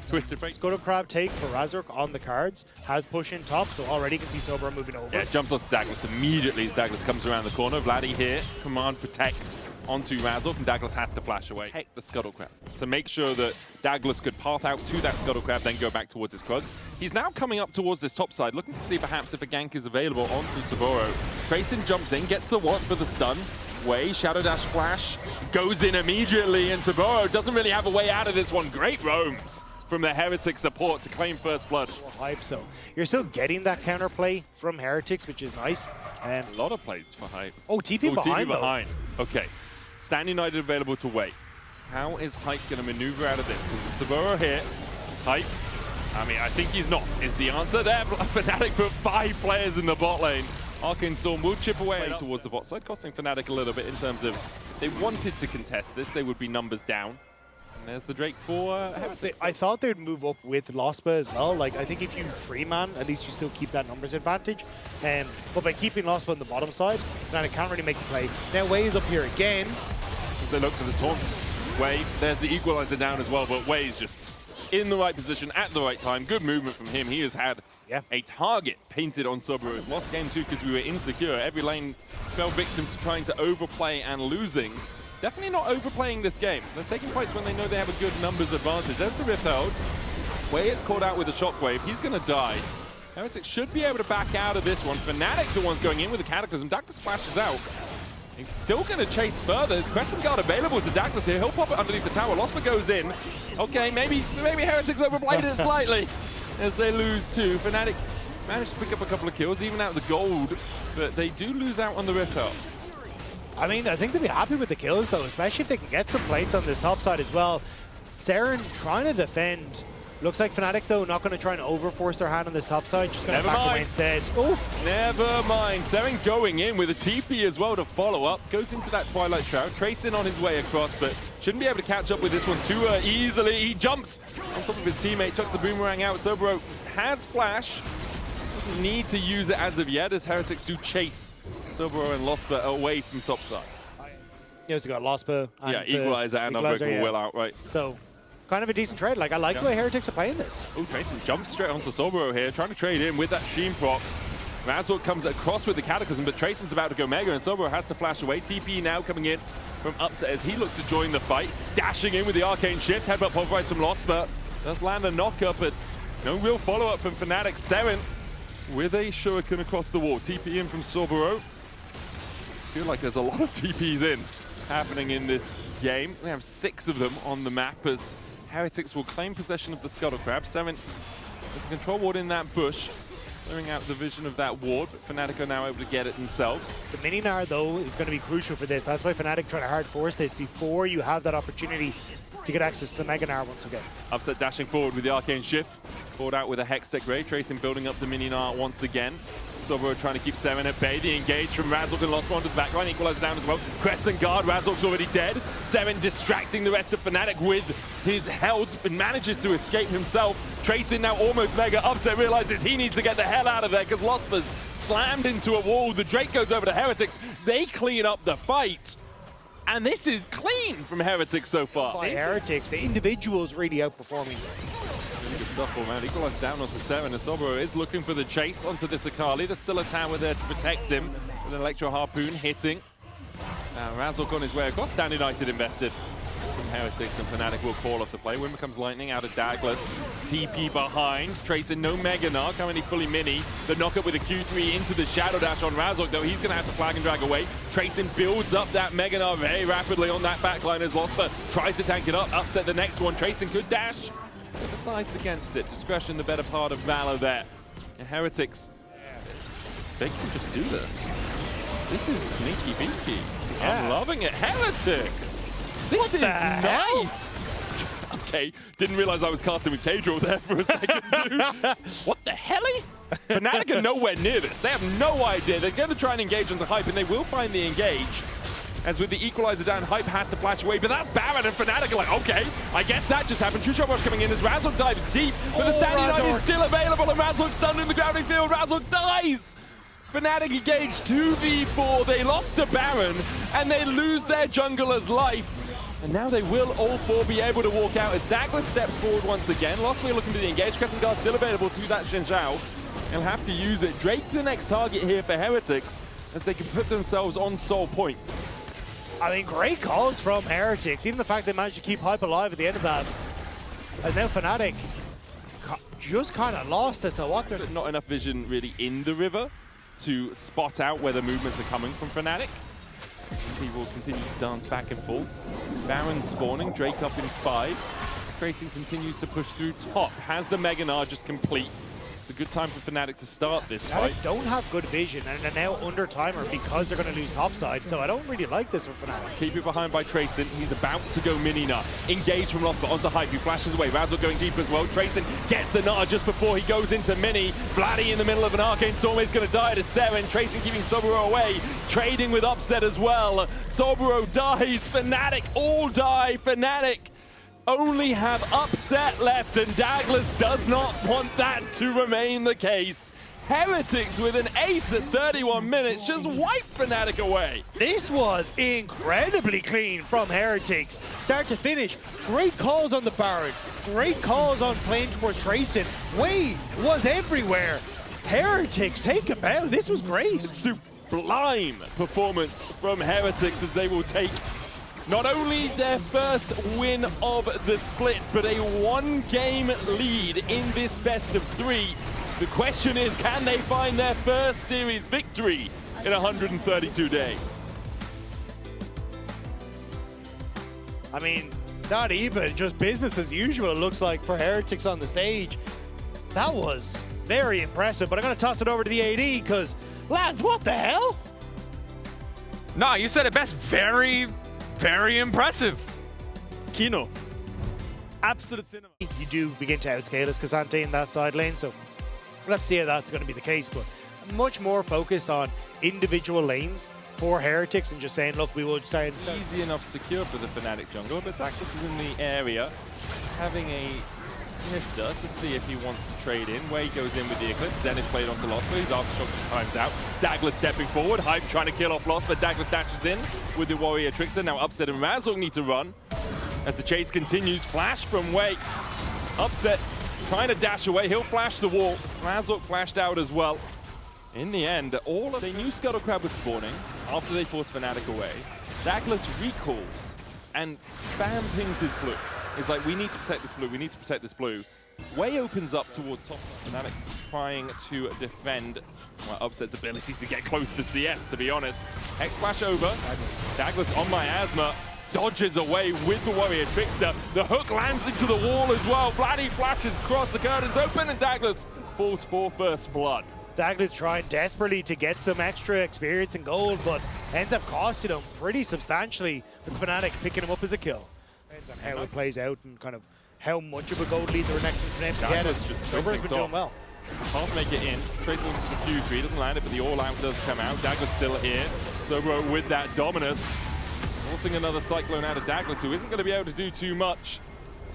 Twisted Fate. Scuttle Crab take for Razork on the cards. Has push in top, so already you can see Sobro moving over. Yeah, jumps onto Douglas immediately as Douglas comes around the corner. Vladdy here, command protect onto Razork, and Douglas has to flash away. Take the Scuttle Crab to make sure that Douglas could path out to that Scuttle Crab, then go back towards his Krugs. He's now coming up towards this top side, looking to see perhaps if a gank is available onto Saboro. Grayson jumps in, gets the one for the stun. Way, Shadow Dash Flash goes in immediately, and Saboro doesn't really have a way out of this one. Great roams from the Heretic support to claim first blood. Hype, so you're still getting that counterplay from Heretics, which is nice. A lot of plays for Hype. TP behind, TP behind. Okay, Stand United available to wait. How is Hype going to maneuver out of this? Because Saburo here, Hype, I mean, I think he's not, is the answer there. Fnatic put 5 players in the bot lane. Arcane Storm will chip away towards the bot side, costing Fnatic a little bit in terms of they wanted to contest this, they would be numbers down. And there's the Drake for Heretics. I thought they'd move up with Lospa as well. Like, I think if you 3-man, at least you still keep that numbers advantage. But by keeping Lospa on the bottom side, Fnatic can't really make a play. Now Way is up here again. As they look for the taunt. Way, there's the equalizer down as well, but Way's just in the right position at the right time. Good movement from him. He has had a target painted on Subaru. Lost game 2 because we were insecure. Every lane fell victim to trying to overplay and losing. Definitely not overplaying this game. They're taking fights when they know they have a good numbers advantage. There's the Rift held. Way it's caught out with a shockwave. He's going to die. Heretics should be able to back out of this one. Fnatic the one's going in with the Cataclysm. Dagda splashes out. He's still going to chase further. Is Crescent Guard available to Douglas here? He'll pop it underneath the tower. Lospa goes in. Okay, maybe Heretics overplayed it slightly as they lose 2. Fnatic managed to pick up a couple of kills, even out the gold, but they do lose out on the Rift Held. I mean, I think they'll be happy with the kills, though, especially if they can get some plates on this top side as well. Saren trying to defend. Looks like Fnatic, though, not going to try and overforce their hand on this top side. Just going to back away instead. Oh, never mind. Saren going in with a TP as well to follow up. Goes into that Twilight Shroud. Tracing on his way across, but shouldn't be able to catch up with this one too easily. He jumps on top of his teammate, chucks the boomerang out. Sobro has Flash. Doesn't need to use it as of yet, as Heretics do chase Sobro and Lospa away from top side. You also got Lospa. And Equalizer and Unbreakable Will out, right. So, kind of a decent trade. Like, I like the way Heretics are playing this. Oh, Trayson jumps straight onto Sobro here, trying to trade in with that Sheen proc. Razork comes across with the Cataclysm, but Trayson's about to go Mega, and Sobro has to flash away. TP now coming in from Upset as he looks to join the fight. Dashing in with the Arcane Shift. Headbutt pulverize from Lospa. Does land a knock-up, but no real follow-up from Fnatic. Saren with a shuriken across the wall. TP in from Sobro. I feel like there's a lot of TPs in happening in this game. We have 6 of them on the map as Heretics will claim possession of the Scuttle Crab. Saren, there's a control ward in that bush. clearing out the vision of that ward, but Fnatic are now able to get it themselves. The mini-nar, though, is going to be crucial for this. That's why Fnatic trying to hard force this before you have that opportunity to get access to the Mega-nar once again. Upset dashing forward with the Arcane Shift. Forward out with a Hextech Ray. Tracing building up the mini-nar once again. Sobro trying to keep Seven at bay. The engage from Razork and Lost One to the backline. Equalizer down as well. Crescent Guard. Razork's already dead. Seven distracting the rest of Fnatic with his health, but manages to escape himself. Tracing now almost Mega. Upset realizes he needs to get the hell out of there because Losper's slammed into a wall. The Drake goes over to Heretics. They clean up the fight. And this is clean from Heretics so far. By Heretics, the individuals really outperforming. Really good stuff for man. Equalizer down onto Seven. Asobro is looking for the chase onto this Akali. There's still a tower there to protect him. With an Electro Harpoon hitting. Razork on his way across. Stand United invested from Heretics, and Fnatic will call off the play. Wind becomes lightning out of Dagla's. TP behind. Tracing no Mega-nar. Currently fully mini. The knockup with a Q3 into the Shadow Dash on Razork, though he's going to have to flag and drag away. Tracing builds up that Mega-nar very rapidly on that backline as Losper tries to tank it up. Upset the next one. Tracing could dash. But decides against it. Discretion the better part of valor there. And Heretics, they can just do this. This is sneaky beaky. Yeah. I'm loving it. Heretics! This is nice! Okay, didn't realize I was casting with K-Draw there for a second, dude. What the helly? Fnatic are nowhere near this. They have no idea. They're going to try and engage onto Hype, and they will find the engage. As with the equalizer down, Hype has to flash away, but that's Baron, and Fnatic are like, okay, I guess that just happened. True Shot Rush coming in as Razork dives deep, but the Stand United is still available, and Razork stunned in the grounding field. Razork dies! Fnatic engaged 2v4. They lost to Baron, and they lose their jungler's life. And now they will all four be able to walk out as Dagda steps forward once again. Lostly looking for the engage. Crescent Guard still available to that Xin Zhao. They'll have to use it. Drake the next target here for Heretics as they can put themselves on Soul Point. I mean, great calls from Heretics. Even the fact they managed to keep Hype alive at the end of that. And now Fnatic just kind of lost as to what they're... There's not enough vision really in the river to spot out where the movements are coming from Fnatic. He will continue to dance back and forth. Baron spawning, Drake up in 5. Tracing continues to push through top. Has the Mega-nar just complete. It's a good time for Fnatic to start this fight. Fnatic don't have good vision and are now under timer because they're going to lose topside, so I don't really like this for Fnatic. Keep it behind by Tracing. He's about to go mini-nar. Engage from Lost, but onto Hype. He flashes away. Razork going deep as well. Tracing gets the nar just before he goes into mini. Vladdy in the middle of an Arcane Storm is going to die to 7. Tracing keeping Sobro away. Trading with Upset as well. Sobro dies. Fnatic all die. Fnatic only have Upset left, and Douglas does not want that to remain the case. Heretics with an ace at 31 minutes just wipe Fnatic away. This was incredibly clean from Heretics. Start to finish, great calls on the Baron, great calls on playing towards Tracing. Wade was everywhere. Heretics, take a bow. This was great. Sublime performance from Heretics as they will take not only their first win of the split, but a 1-game lead in this best of 3. The question is, can they find their first series victory in 132 days? I mean, not even, just business as usual, it looks like, for Heretics on the stage. That was very impressive, but I'm going to toss it over to the AD, because, lads, what the hell? No, you said it best. Very, very impressive. Kino. Absolute cinema. You do begin to outscale us, Kazante in that side lane, so let's see how that's going to be the case, but much more focus on individual lanes for Heretics and just saying, look, we will start... Easy enough secure for the Fnatic jungle, but Dactus is in the area, having a snifter to see if he wants to trade in. Wade goes in with the Eclipse, Zen is played onto Lost, but his aftershock just times out. Dagla stepping forward, Hype trying to kill off Lost, but Dagla dashes in with the Warrior Trickster. Now Upset and Razork need to run as the chase continues. Flash from Wade. Upset trying to dash away, he'll flash the wall. Razork flashed out as well. In the end, they knew Scuttle Crab was spawning after they forced Fnatic away. Daglas recalls and spam pings his blue. It's like, we need to protect this blue, we need to protect this blue. Way opens up towards top. Fnatic trying to defend Upset's ability to get close to CS, to be honest. X-Flash over, Daglas on Miasma. Dodges away with the Warrior Trickster. The hook lands into the wall as well. Vladdy flashes across, the curtains open, and Daglas falls for first blood. Dagda's trying desperately to get some extra experience and gold, but ends up costing him pretty substantially, with Fnatic picking him up as a kill. Depends on how it plays out and kind of how much of a gold lead the Renekton's been able to get. Sober's been doing well. Can't make it in. Tracer looks for the Q3, doesn't land it, but the all-out does come out. Dagda's still here. Sober with that dominus. Forcing another Cyclone out of Dagda, who isn't going to be able to do too much.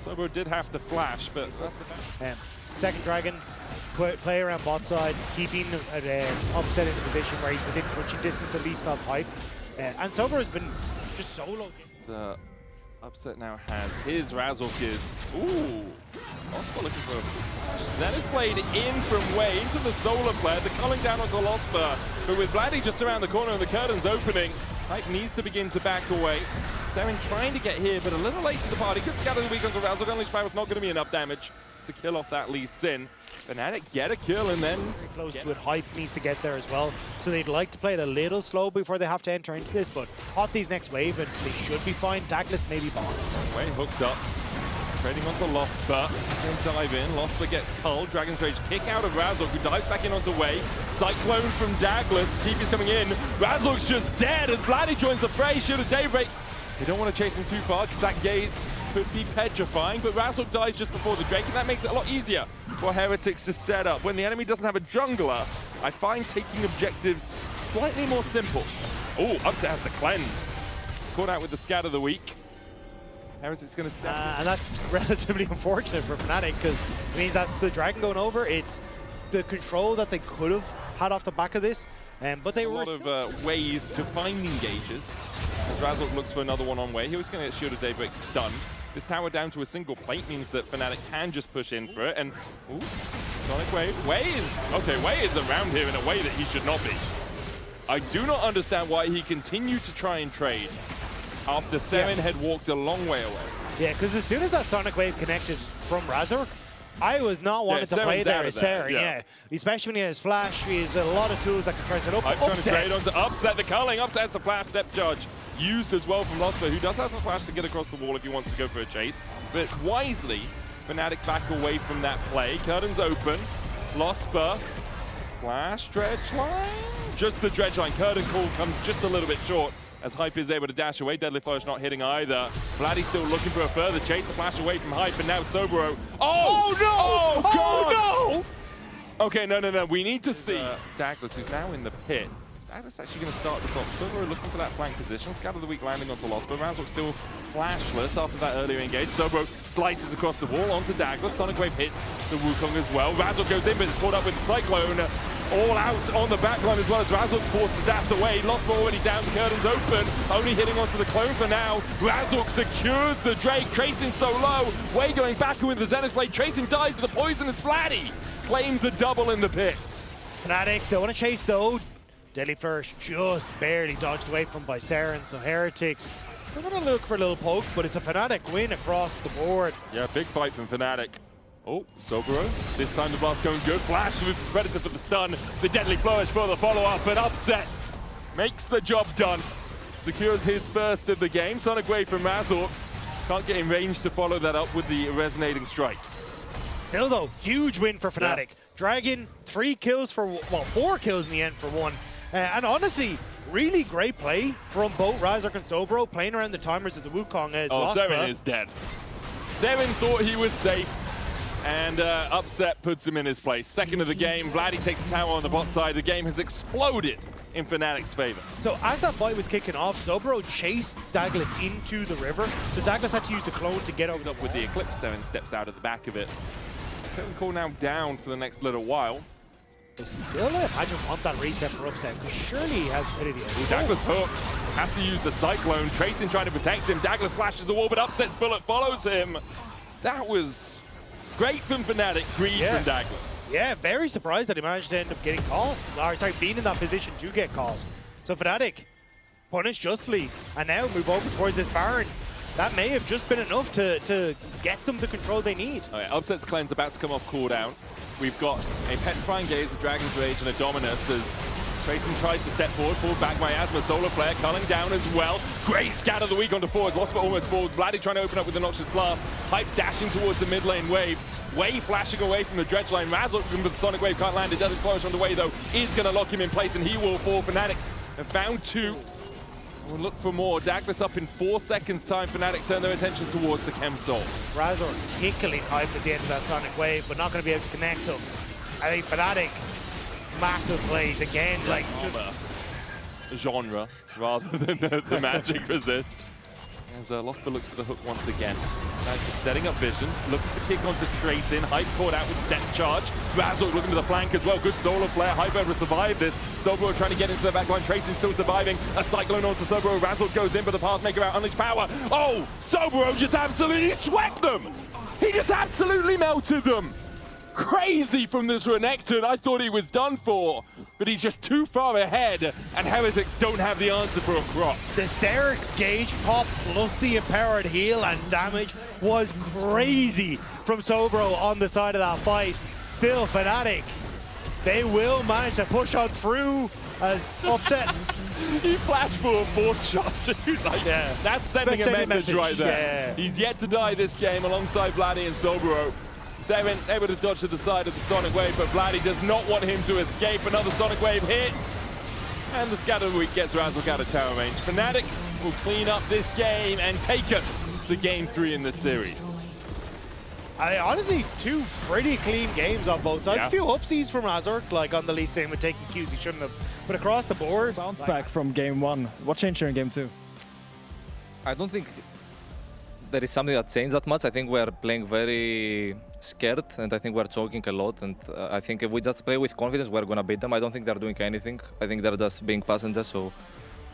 Sober did have to flash, but that's about second Dragon, play around bot side, keeping Upset in a position where he's within twitching distance at least of Hype. And Sober has been just solo. Upset now has his Razork is. Ooh! Losper looking for. Zenith played in from Way into the Solar Flare, the culling down onto Losper. But with Vladdy just around the corner and the curtains opening, Hype needs to begin to back away. Saren trying to get here, but a little late to the party. Could scatter the weak onto Razork. Unleashed Power is not going to be enough damage to kill off that Lee Sin. Fnatic get a kill and then close to it. Hype needs to get there as well. So they'd like to play it a little slow before they have to enter into this, but off these next wave and they should be fine. Dagda maybe bombed. Way hooked up. Trading onto Losper. They dive in. Losper gets culled. Dragon's Rage kick out of Razork, who dives back in onto Way. Cyclone from Dagda. TP's coming in. Razork's just dead as Vladdy joins the fray. Shoot a Daybreak. They don't want to chase him too far because that gaze could be petrifying, but Razork dies just before the Drake, and that makes it a lot easier for Heretics to set up. When the enemy doesn't have a jungler, I find taking objectives slightly more simple. Oh, Upset has to cleanse. Caught out with the scat of the week. Heretics going to step and that's relatively unfortunate for Fnatic, because it means that's the Dragon going over. It's the control that they could have had off the back of this, but they were a lot of ways to find engages. As Razork looks for another one on Way, he was going to get Shield of Daybreak stunned. This tower down to a single plate means that Fnatic can just push in for it, and ooh, Sonic Wave. Way is around here in a way that he should not be. I do not understand why he continued to try and trade after Saren had walked a long way away. Yeah, because as soon as that Sonic Wave connected from Razork, I was not wanting to play there as Saren, yeah. Especially when he has Flash, he has a lot of tools that can try and set up. I'm trying to trade onto Upset, the culling. Upset has the Flash depth charge. Used as well from Losper, who does have the Flash to get across the wall if he wants to go for a chase. But wisely, Fnatic back away from that play. Curtains open. Losper. Flash, dredge line. Just the dredge line. Curtain call comes just a little bit short as Hype is able to dash away. Deadly Flourish not hitting either. Vladdy still looking for a further chase to flash away from Hype, and now Sobero. Oh no! Oh God! Oh no! Okay, no. We need to see Dagda, who's now in the pit. Dagda's actually going to start this off. Sobero looking for that flank position. Scatter the weak landing onto Losper. Razork still flashless after that earlier engage. Sobero slices across the wall onto Dagda. Sonic Wave hits the Wukong as well. Razork goes in, but it's caught up with the Cyclone. All out on the backline as well as Razork's forced to dash away. Losper already down, the curtains open. Only hitting onto the clone for now. Razork secures the Drake. Tracing so low. Way going back with the Zenith Blade. Tracing dies to the poison as Vladdy claims a double in the pits. Fanatics, they want to chase though. Deadly Flourish just barely dodged away from by Saren, so Heretics, they're going to look for a little poke, but it's a Fnatic win across the board. Yeah, big fight from Fnatic. Oh, Sobero. This time the blast going good. Flash with Predator for the stun. The Deadly Flourish for the follow-up, but Upset makes the job done. Secures his first of the game. Sonic Wave from Razork. Can't get in range to follow that up with the resonating strike. Still though, huge win for Fnatic. Yeah. Dragon, 3 kills for, well, 4 kills in the end for 1. And honestly, really great play from both Razork and Sobero, playing around the timers of the Wukong as Saren is dead. Saren thought he was safe, and Upset puts him in his place. Second of the game, Vladdy takes the tower on the bot side. The game has exploded in Fnatic's favor. So as that fight was kicking off, Sobero chased Dagda into the river, so Dagda had to use the clone to get over up with the Eclipse. Saren steps out at the back of it. Curtain call now down for the next little while. Still, I imagine want that reset for Upset, because surely he has Affinity. Dagda's hooked. Has to use the Cyclone. Tracing trying to protect him. Dagda splashes the wall, but Upset's bullet follows him. That was great from Fnatic. Greed from Dagda. Yeah, very surprised that he managed to end up getting called. Or, sorry, being in that position to get calls. So Fnatic punished justly, and now move over towards this Baron. That may have just been enough to get them the control they need. Oh, yeah. Upset's cleanse about to come off cooldown. We've got a Petrifying Gaze, a Dragon's Rage, and a Dominus as Tracing tries to step forward, pulled back Miasma, Solar Flare, culling down as well. Great scatter the weak onto forwards, Losper almost forwards. Vladdy trying to open up with the Noxious Blast. Hype dashing towards the mid lane wave. Wave flashing away from the dredge line. Razork looking for the Sonic Wave, can't land. It doesn't flourish on the way though. Is going to lock him in place and he will fall. Fnatic have found 2. We'll look for more. Dagda's up in 4 seconds time. Fnatic turn their attention towards the Chem Soul. Razork tickling hype at the end of that Sonic Wave, but not going to be able to connect. So I think Fnatic, massive plays again, like just genre rather than the magic resist. As Losper looks for the hook once again. Dagda setting up vision, looking to kick onto Tracing. Hype caught out with depth charge. Razork looking to the flank as well. Good solo player. Hype able to survive this. Sobro trying to get into the backline. Tracing still surviving. A cyclone onto Sobro. Razork goes in, but the Pathmaker out. Unleash power. Oh, Sobro just absolutely swept them. He just absolutely melted them. Crazy from this Renekton. I thought he was done for, but he's just too far ahead, and Heretics don't have the answer for a crop. the Sterix gauge pop plus the empowered heal and damage was crazy from Sobro on the side of that fight. Still, Fnatic, they will manage to push on through as Upset. He flashed for a 4th shot too. Like, Yeah. That's sending a message right there. Yeah. He's yet to die this game alongside Vladdy and Sobro. 7 able to dodge to the side of the Sonic Wave, but Vladdy does not want him to escape. Another Sonic Wave hits, and the Scatter Week gets Razork out of tower range. Fnatic will clean up this game and take us to game 3 in this series. Honestly, 2 pretty clean games on both sides. Yeah. A few upsies from Razork, like on the Lee Sin with taking Qs he shouldn't have. But across the board, Bounce back from game 1. What changed here in game 2? I don't think there is something that changed that much. I think we are playing very scared, and I think we're choking a lot. And I think if we just play with confidence, we're gonna beat them. I don't think they're doing anything. I think they're just being passengers. So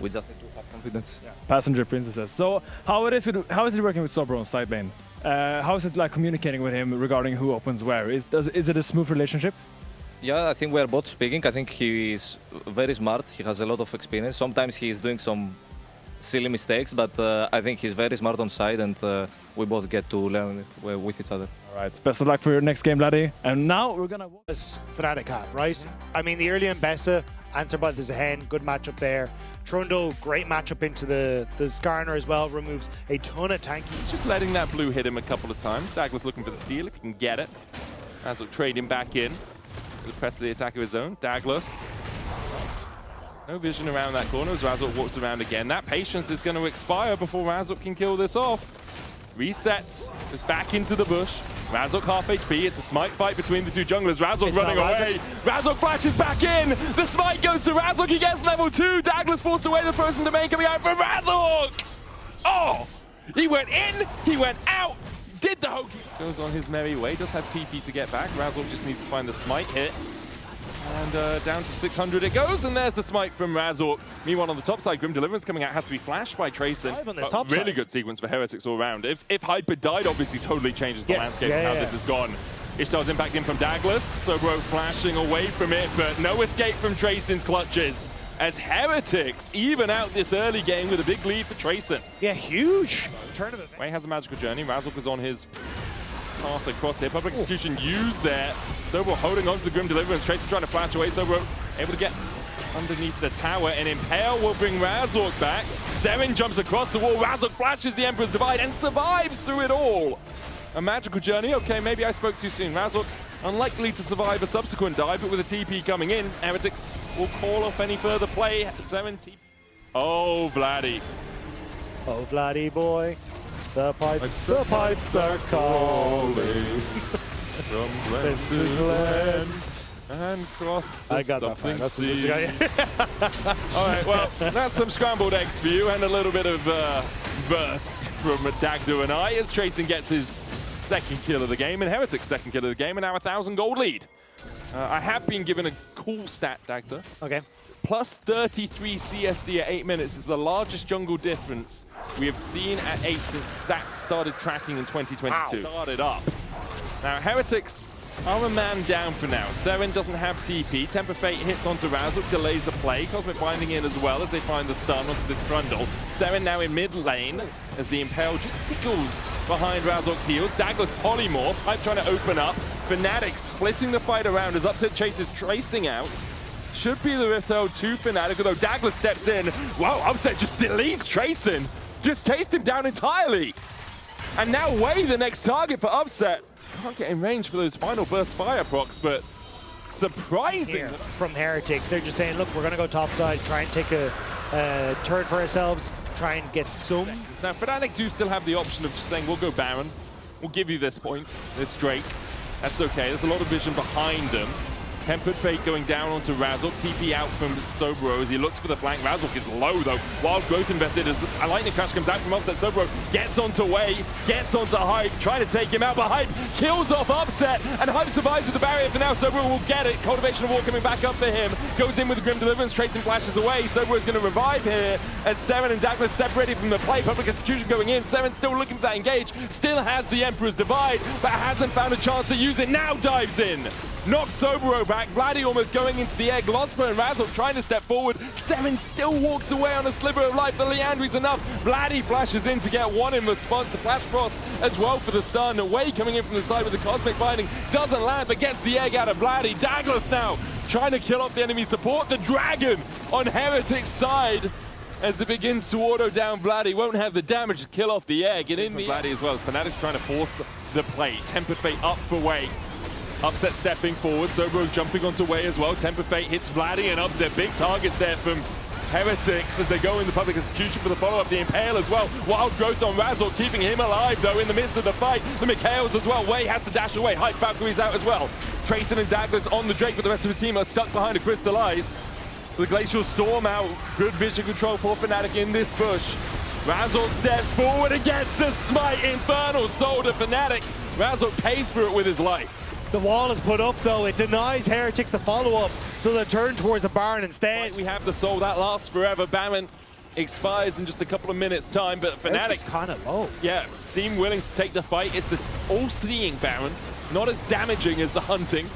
we just need to have confidence. Yeah. Passenger princesses. So how is it working with Sobro on side lane? How is it like communicating with him regarding who opens where? Is it a smooth relationship? Yeah, I think we're both speaking. I think he is very smart. He has a lot of experience. Sometimes he's doing some silly mistakes, but I think he's very smart on side, and we both get to learn with each other. All right. Best of luck for your next game, laddie. And now we're gonna. as Fnatic have, right? I mean, the early Mbessa, answered by the Zehen, good matchup there. Trundle, great matchup into the Skarner as well, removes a ton of tanky. Just letting that blue hit him a couple of times. Dagla's looking for the steal if he can get it. Razork trading back in. With the press of the attack of his own. Daglas. No vision around that corner as Razork walks around again. That patience is going to expire before Razork can kill this off. Resets. Goes back into the bush. Razork half HP. It's a smite fight between the 2 junglers. Razork running away. Razork flashes back in. The smite goes to Razork. He gets level 2. Daglas forced away the person domain coming out from Razork. Oh! He went in. He went out. Did the hokey. Goes on his merry way. Does have TP to get back. Razork just needs to find the smite hit. And down to 600 it goes, and there's the smite from Razork. Meanwhile, on the top side, Grim Deliverance coming out has to be flashed by Tracing. Really good sequence for Heretics all around. If Hyper died, obviously totally changes the landscape of how this has gone. Ishtar's impact in from Daglas, Sobro flashing away from it, but no escape from Tracing's clutches. As Heretics even out this early game with a big lead for Tracing. Yeah, huge turn of events. Way has a magical journey. Razork was on his path across here. Public Execution used there. Sobro holding on to the Grim Deliverance. Tracing trying to flash away. Sobro able to get underneath the tower, and Impale will bring Razork back. Seren jumps across the wall. Razork flashes the Emperor's Divide and survives through it all. A magical journey. Okay, maybe I spoke too soon. Razork unlikely to survive a subsequent dive, but with a TP coming in, Heretics will call off any further play. Seren TP. Oh, Vladdy. Oh, Vladdy boy. The pipes are calling. From glen to glen and cross the I got that something fine. That's sea. what All right, well, that's some scrambled eggs for you and a little bit of verse from Dagda and I as Tracing gets his second kill of the game and Heretic's second kill of the game and now a 1,000 gold lead. I have been given a cool stat, Dagda. Okay. Plus 33 CSD at 8 minutes is the largest jungle difference we have seen at 8 since stats started tracking in 2022. Wow. Started up. Now, Heretics are a man down for now. Seren doesn't have TP. Temper Fate hits onto Razork, delays the play. Cosmic Binding in as well as they find the stun onto this Trundle. Seren now in mid lane as the Impale just tickles behind Razork's heels. Dagla's polymorph, Hype trying to open up. Fnatic splitting the fight around as Upset chases Tracing out. Should be the Rift though to Fnatic, although Dagla steps in. Wow, Upset just deletes Tracing. Just takes him down entirely. And now Way the next target for Upset. can't get in range for those final burst fire procs, but surprising. Here from Heretics, they're just saying, look, we're going to go top side, try and take a turret for ourselves, try and get some. Now, Fnatic do still have the option of just saying, we'll go Baron. We'll give you this point, this Drake. That's okay. There's a lot of vision behind them. Tempered Fate going down onto Razork. TP out from Sobro as he looks for the flank. Razork is low though. Wild Growth invested as a lightning crash comes out from Upset. Sobro gets onto Wei, gets onto Hype, trying to take him out, but Hype kills off Upset, and Hype survives with the barrier for now. Sobro will get it. Cultivation of War coming back up for him. Goes in with the Grim Deliverance. Tracing flashes away. Sobro is going to revive here as Seven and Dagda separated from the play. Public Execution going in. Seven still looking for that engage. Still has the Emperor's Divide, but hasn't found a chance to use it. Now dives in. Knocks Sobro back. Vladdy almost going into the egg. Losper and Razork trying to step forward. Seven still walks away on a sliver of life. The Leandry's enough. Vladdy flashes in to get one in response to Flash Frost as well for the stun. Away coming in from the side with the Cosmic Binding. Doesn't land, but gets the egg out of Vladdy. Douglas now trying to kill off the enemy support. The Dragon on Heretic's side as it begins to auto down Vladdy. Won't have the damage to kill off the egg. And in the Vladdy as well as Fnatic's trying to force the play. Tempered Fate up for Wei. Upset stepping forward, Sobro jumping onto Wei as well. Temper Fate hits Vladdy and Upset. Big targets there from Heretics as they go in the Public Execution for the follow-up. The Impale as well. Wild Growth on Razork, keeping him alive though in the midst of the fight. The Mikhails as well. Wei has to dash away. Hype Valkyrie's out as well. Trayson and Dagda's on the Drake, but the rest of his team are stuck behind a Crystal Ice. The Glacial Storm out. Good vision control for Fnatic in this push. Razork steps forward and gets the smite. Infernal Soul to Fnatic. Razork pays for it with his life. The wall is put up though, it denies Heretics the follow-up, so they turn towards the Baron instead. We have the soul, that lasts forever. Baron expires in just a couple of minutes time, but Fnatic kind of low. Yeah, seem willing to take the fight. It's the all-seeing Baron, not as damaging as the hunting,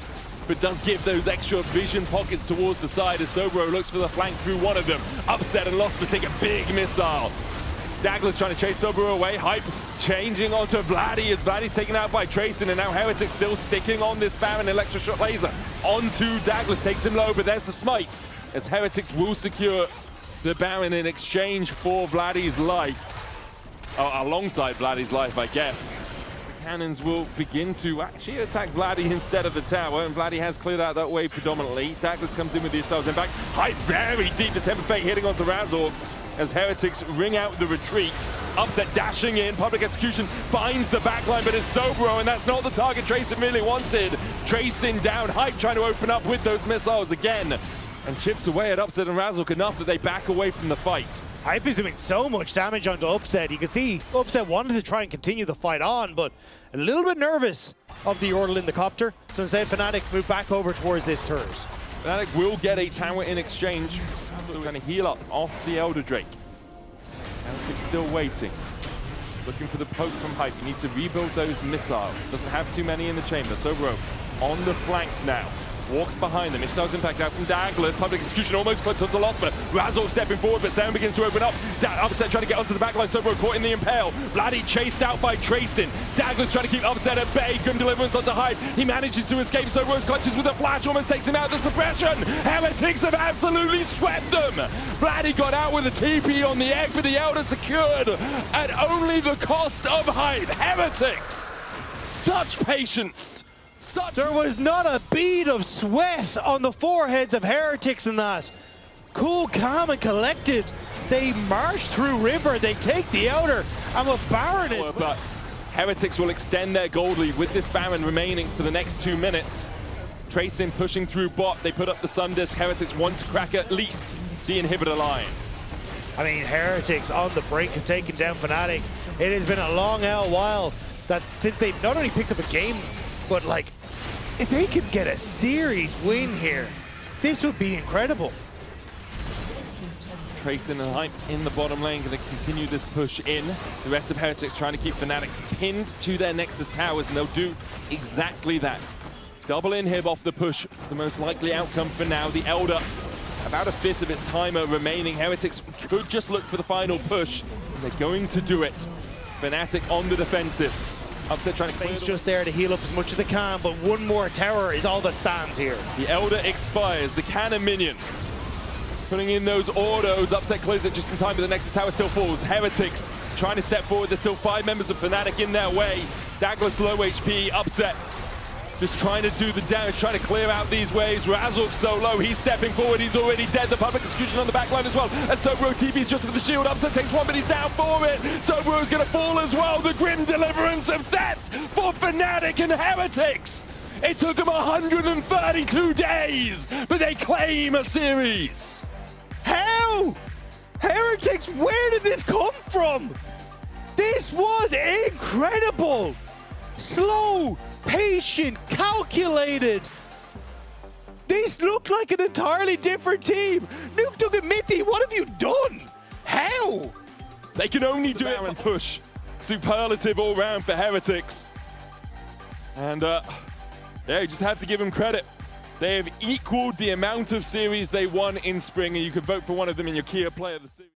but does give those extra vision pockets towards the side as Sobro looks for the flank through one of them. Upset and Lost, but take a big missile. Dagla's trying to chase Sobro away. Hype changing onto Vladdy as Vladdy's taken out by Trayson, and now Heretics still sticking on this Baron Electroshock Laser. Onto Daglas, takes him low, but there's the smite as Heretics will secure the Baron in exchange for Vladdy's life. Alongside Vladdy's life, I guess. The cannons will begin to actually attack Vladdy instead of the tower, and Vladdy has cleared out that way predominantly. Daglas comes in with the Ishtar's impact. Hype very deep, the Temper Fate hitting onto Razork as Heretics ring out the retreat. Upset dashing in, Public Execution finds the backline, but it's Sobro, and that's not the target Trayson really wanted. Trayson down, Hype trying to open up with those missiles again, and chips away at Upset and Razork enough that they back away from the fight. Hype is doing so much damage onto Upset. You can see Upset wanted to try and continue the fight on, but a little bit nervous of the Yordle in the copter, so instead Fnatic move back over towards this turret. Fnatic will get a tower in exchange. So we're going to heal up off the Elder Drake. Heretics still waiting. Looking for the poke from Hype. He needs to rebuild those missiles. Doesn't have too many in the chamber. Sobro on the flank now. Walks behind them. Ishtar's impact out from Daglas. Public Execution almost close to Lost, but Razork stepping forward, but Sound begins to open up. Upset trying to get onto the backline. Sobro caught in the Impale. Vladdy chased out by Trayson. Daglas trying to keep Upset at bay. Grim Deliverance onto Hype. He manages to escape. Sobro's clutches with a flash, almost takes him out. The suppression. Heretics have absolutely swept them. Vladdy got out with a TP on the egg, but the Elder secured at only the cost of Hype. Heretics. Such patience. There was not a bead of sweat on the foreheads of Heretics in that. Cool, calm, and collected. They march through river, they take the Elder, and with Baron is... But Heretics will extend their gold lead with this Baron remaining for the next 2 minutes. Trayson pushing through bot, they put up the Sun Disc. Heretics want to crack at least the inhibitor line. I mean, Heretics on the brink of taking down Fnatic. It has been a long while that since they've not only picked up a game, but like, if they could get a series win here, this would be incredible. Trayson and Hype in the bottom lane, going to continue this push in. The rest of Heretics trying to keep Fnatic pinned to their Nexus towers, and they'll do exactly that. Double inhib off the push, the most likely outcome for now. The Elder, about a fifth of its timer remaining. Heretics could just look for the final push, and they're going to do it. Fnatic on the defensive. Upset trying to clear just there to heal up as much as they can, but one more tower is all that stands here. The Elder expires, the cannon minion. Putting in those autos, Upset clears it just in time, but the Nexus tower still falls. Heretics trying to step forward. There's still 5 members of Fnatic in their way. Dagda's low HP, upset. Just trying to do the damage, trying to clear out these waves. Razork's so low, he's stepping forward, he's already dead. The public execution on the back line as well. And Sobro TV's just for the shield. Upset takes 1, but he's down for it. Sobro's gonna fall as well. The grim deliverance of death for Fnatic and Heretics. It took them 132 days, but they claim a series. How? Heretics, where did this come from? This was incredible. Slow, patient, calculated. These look like an entirely different team. Nuke Dug and Mithy, what have you done? How? They can only do it and push. Superlative all round for Heretics. And yeah, you just have to give them credit. They have equaled the amount of series they won in spring, and you can vote for one of them in your Kia Player of the Series.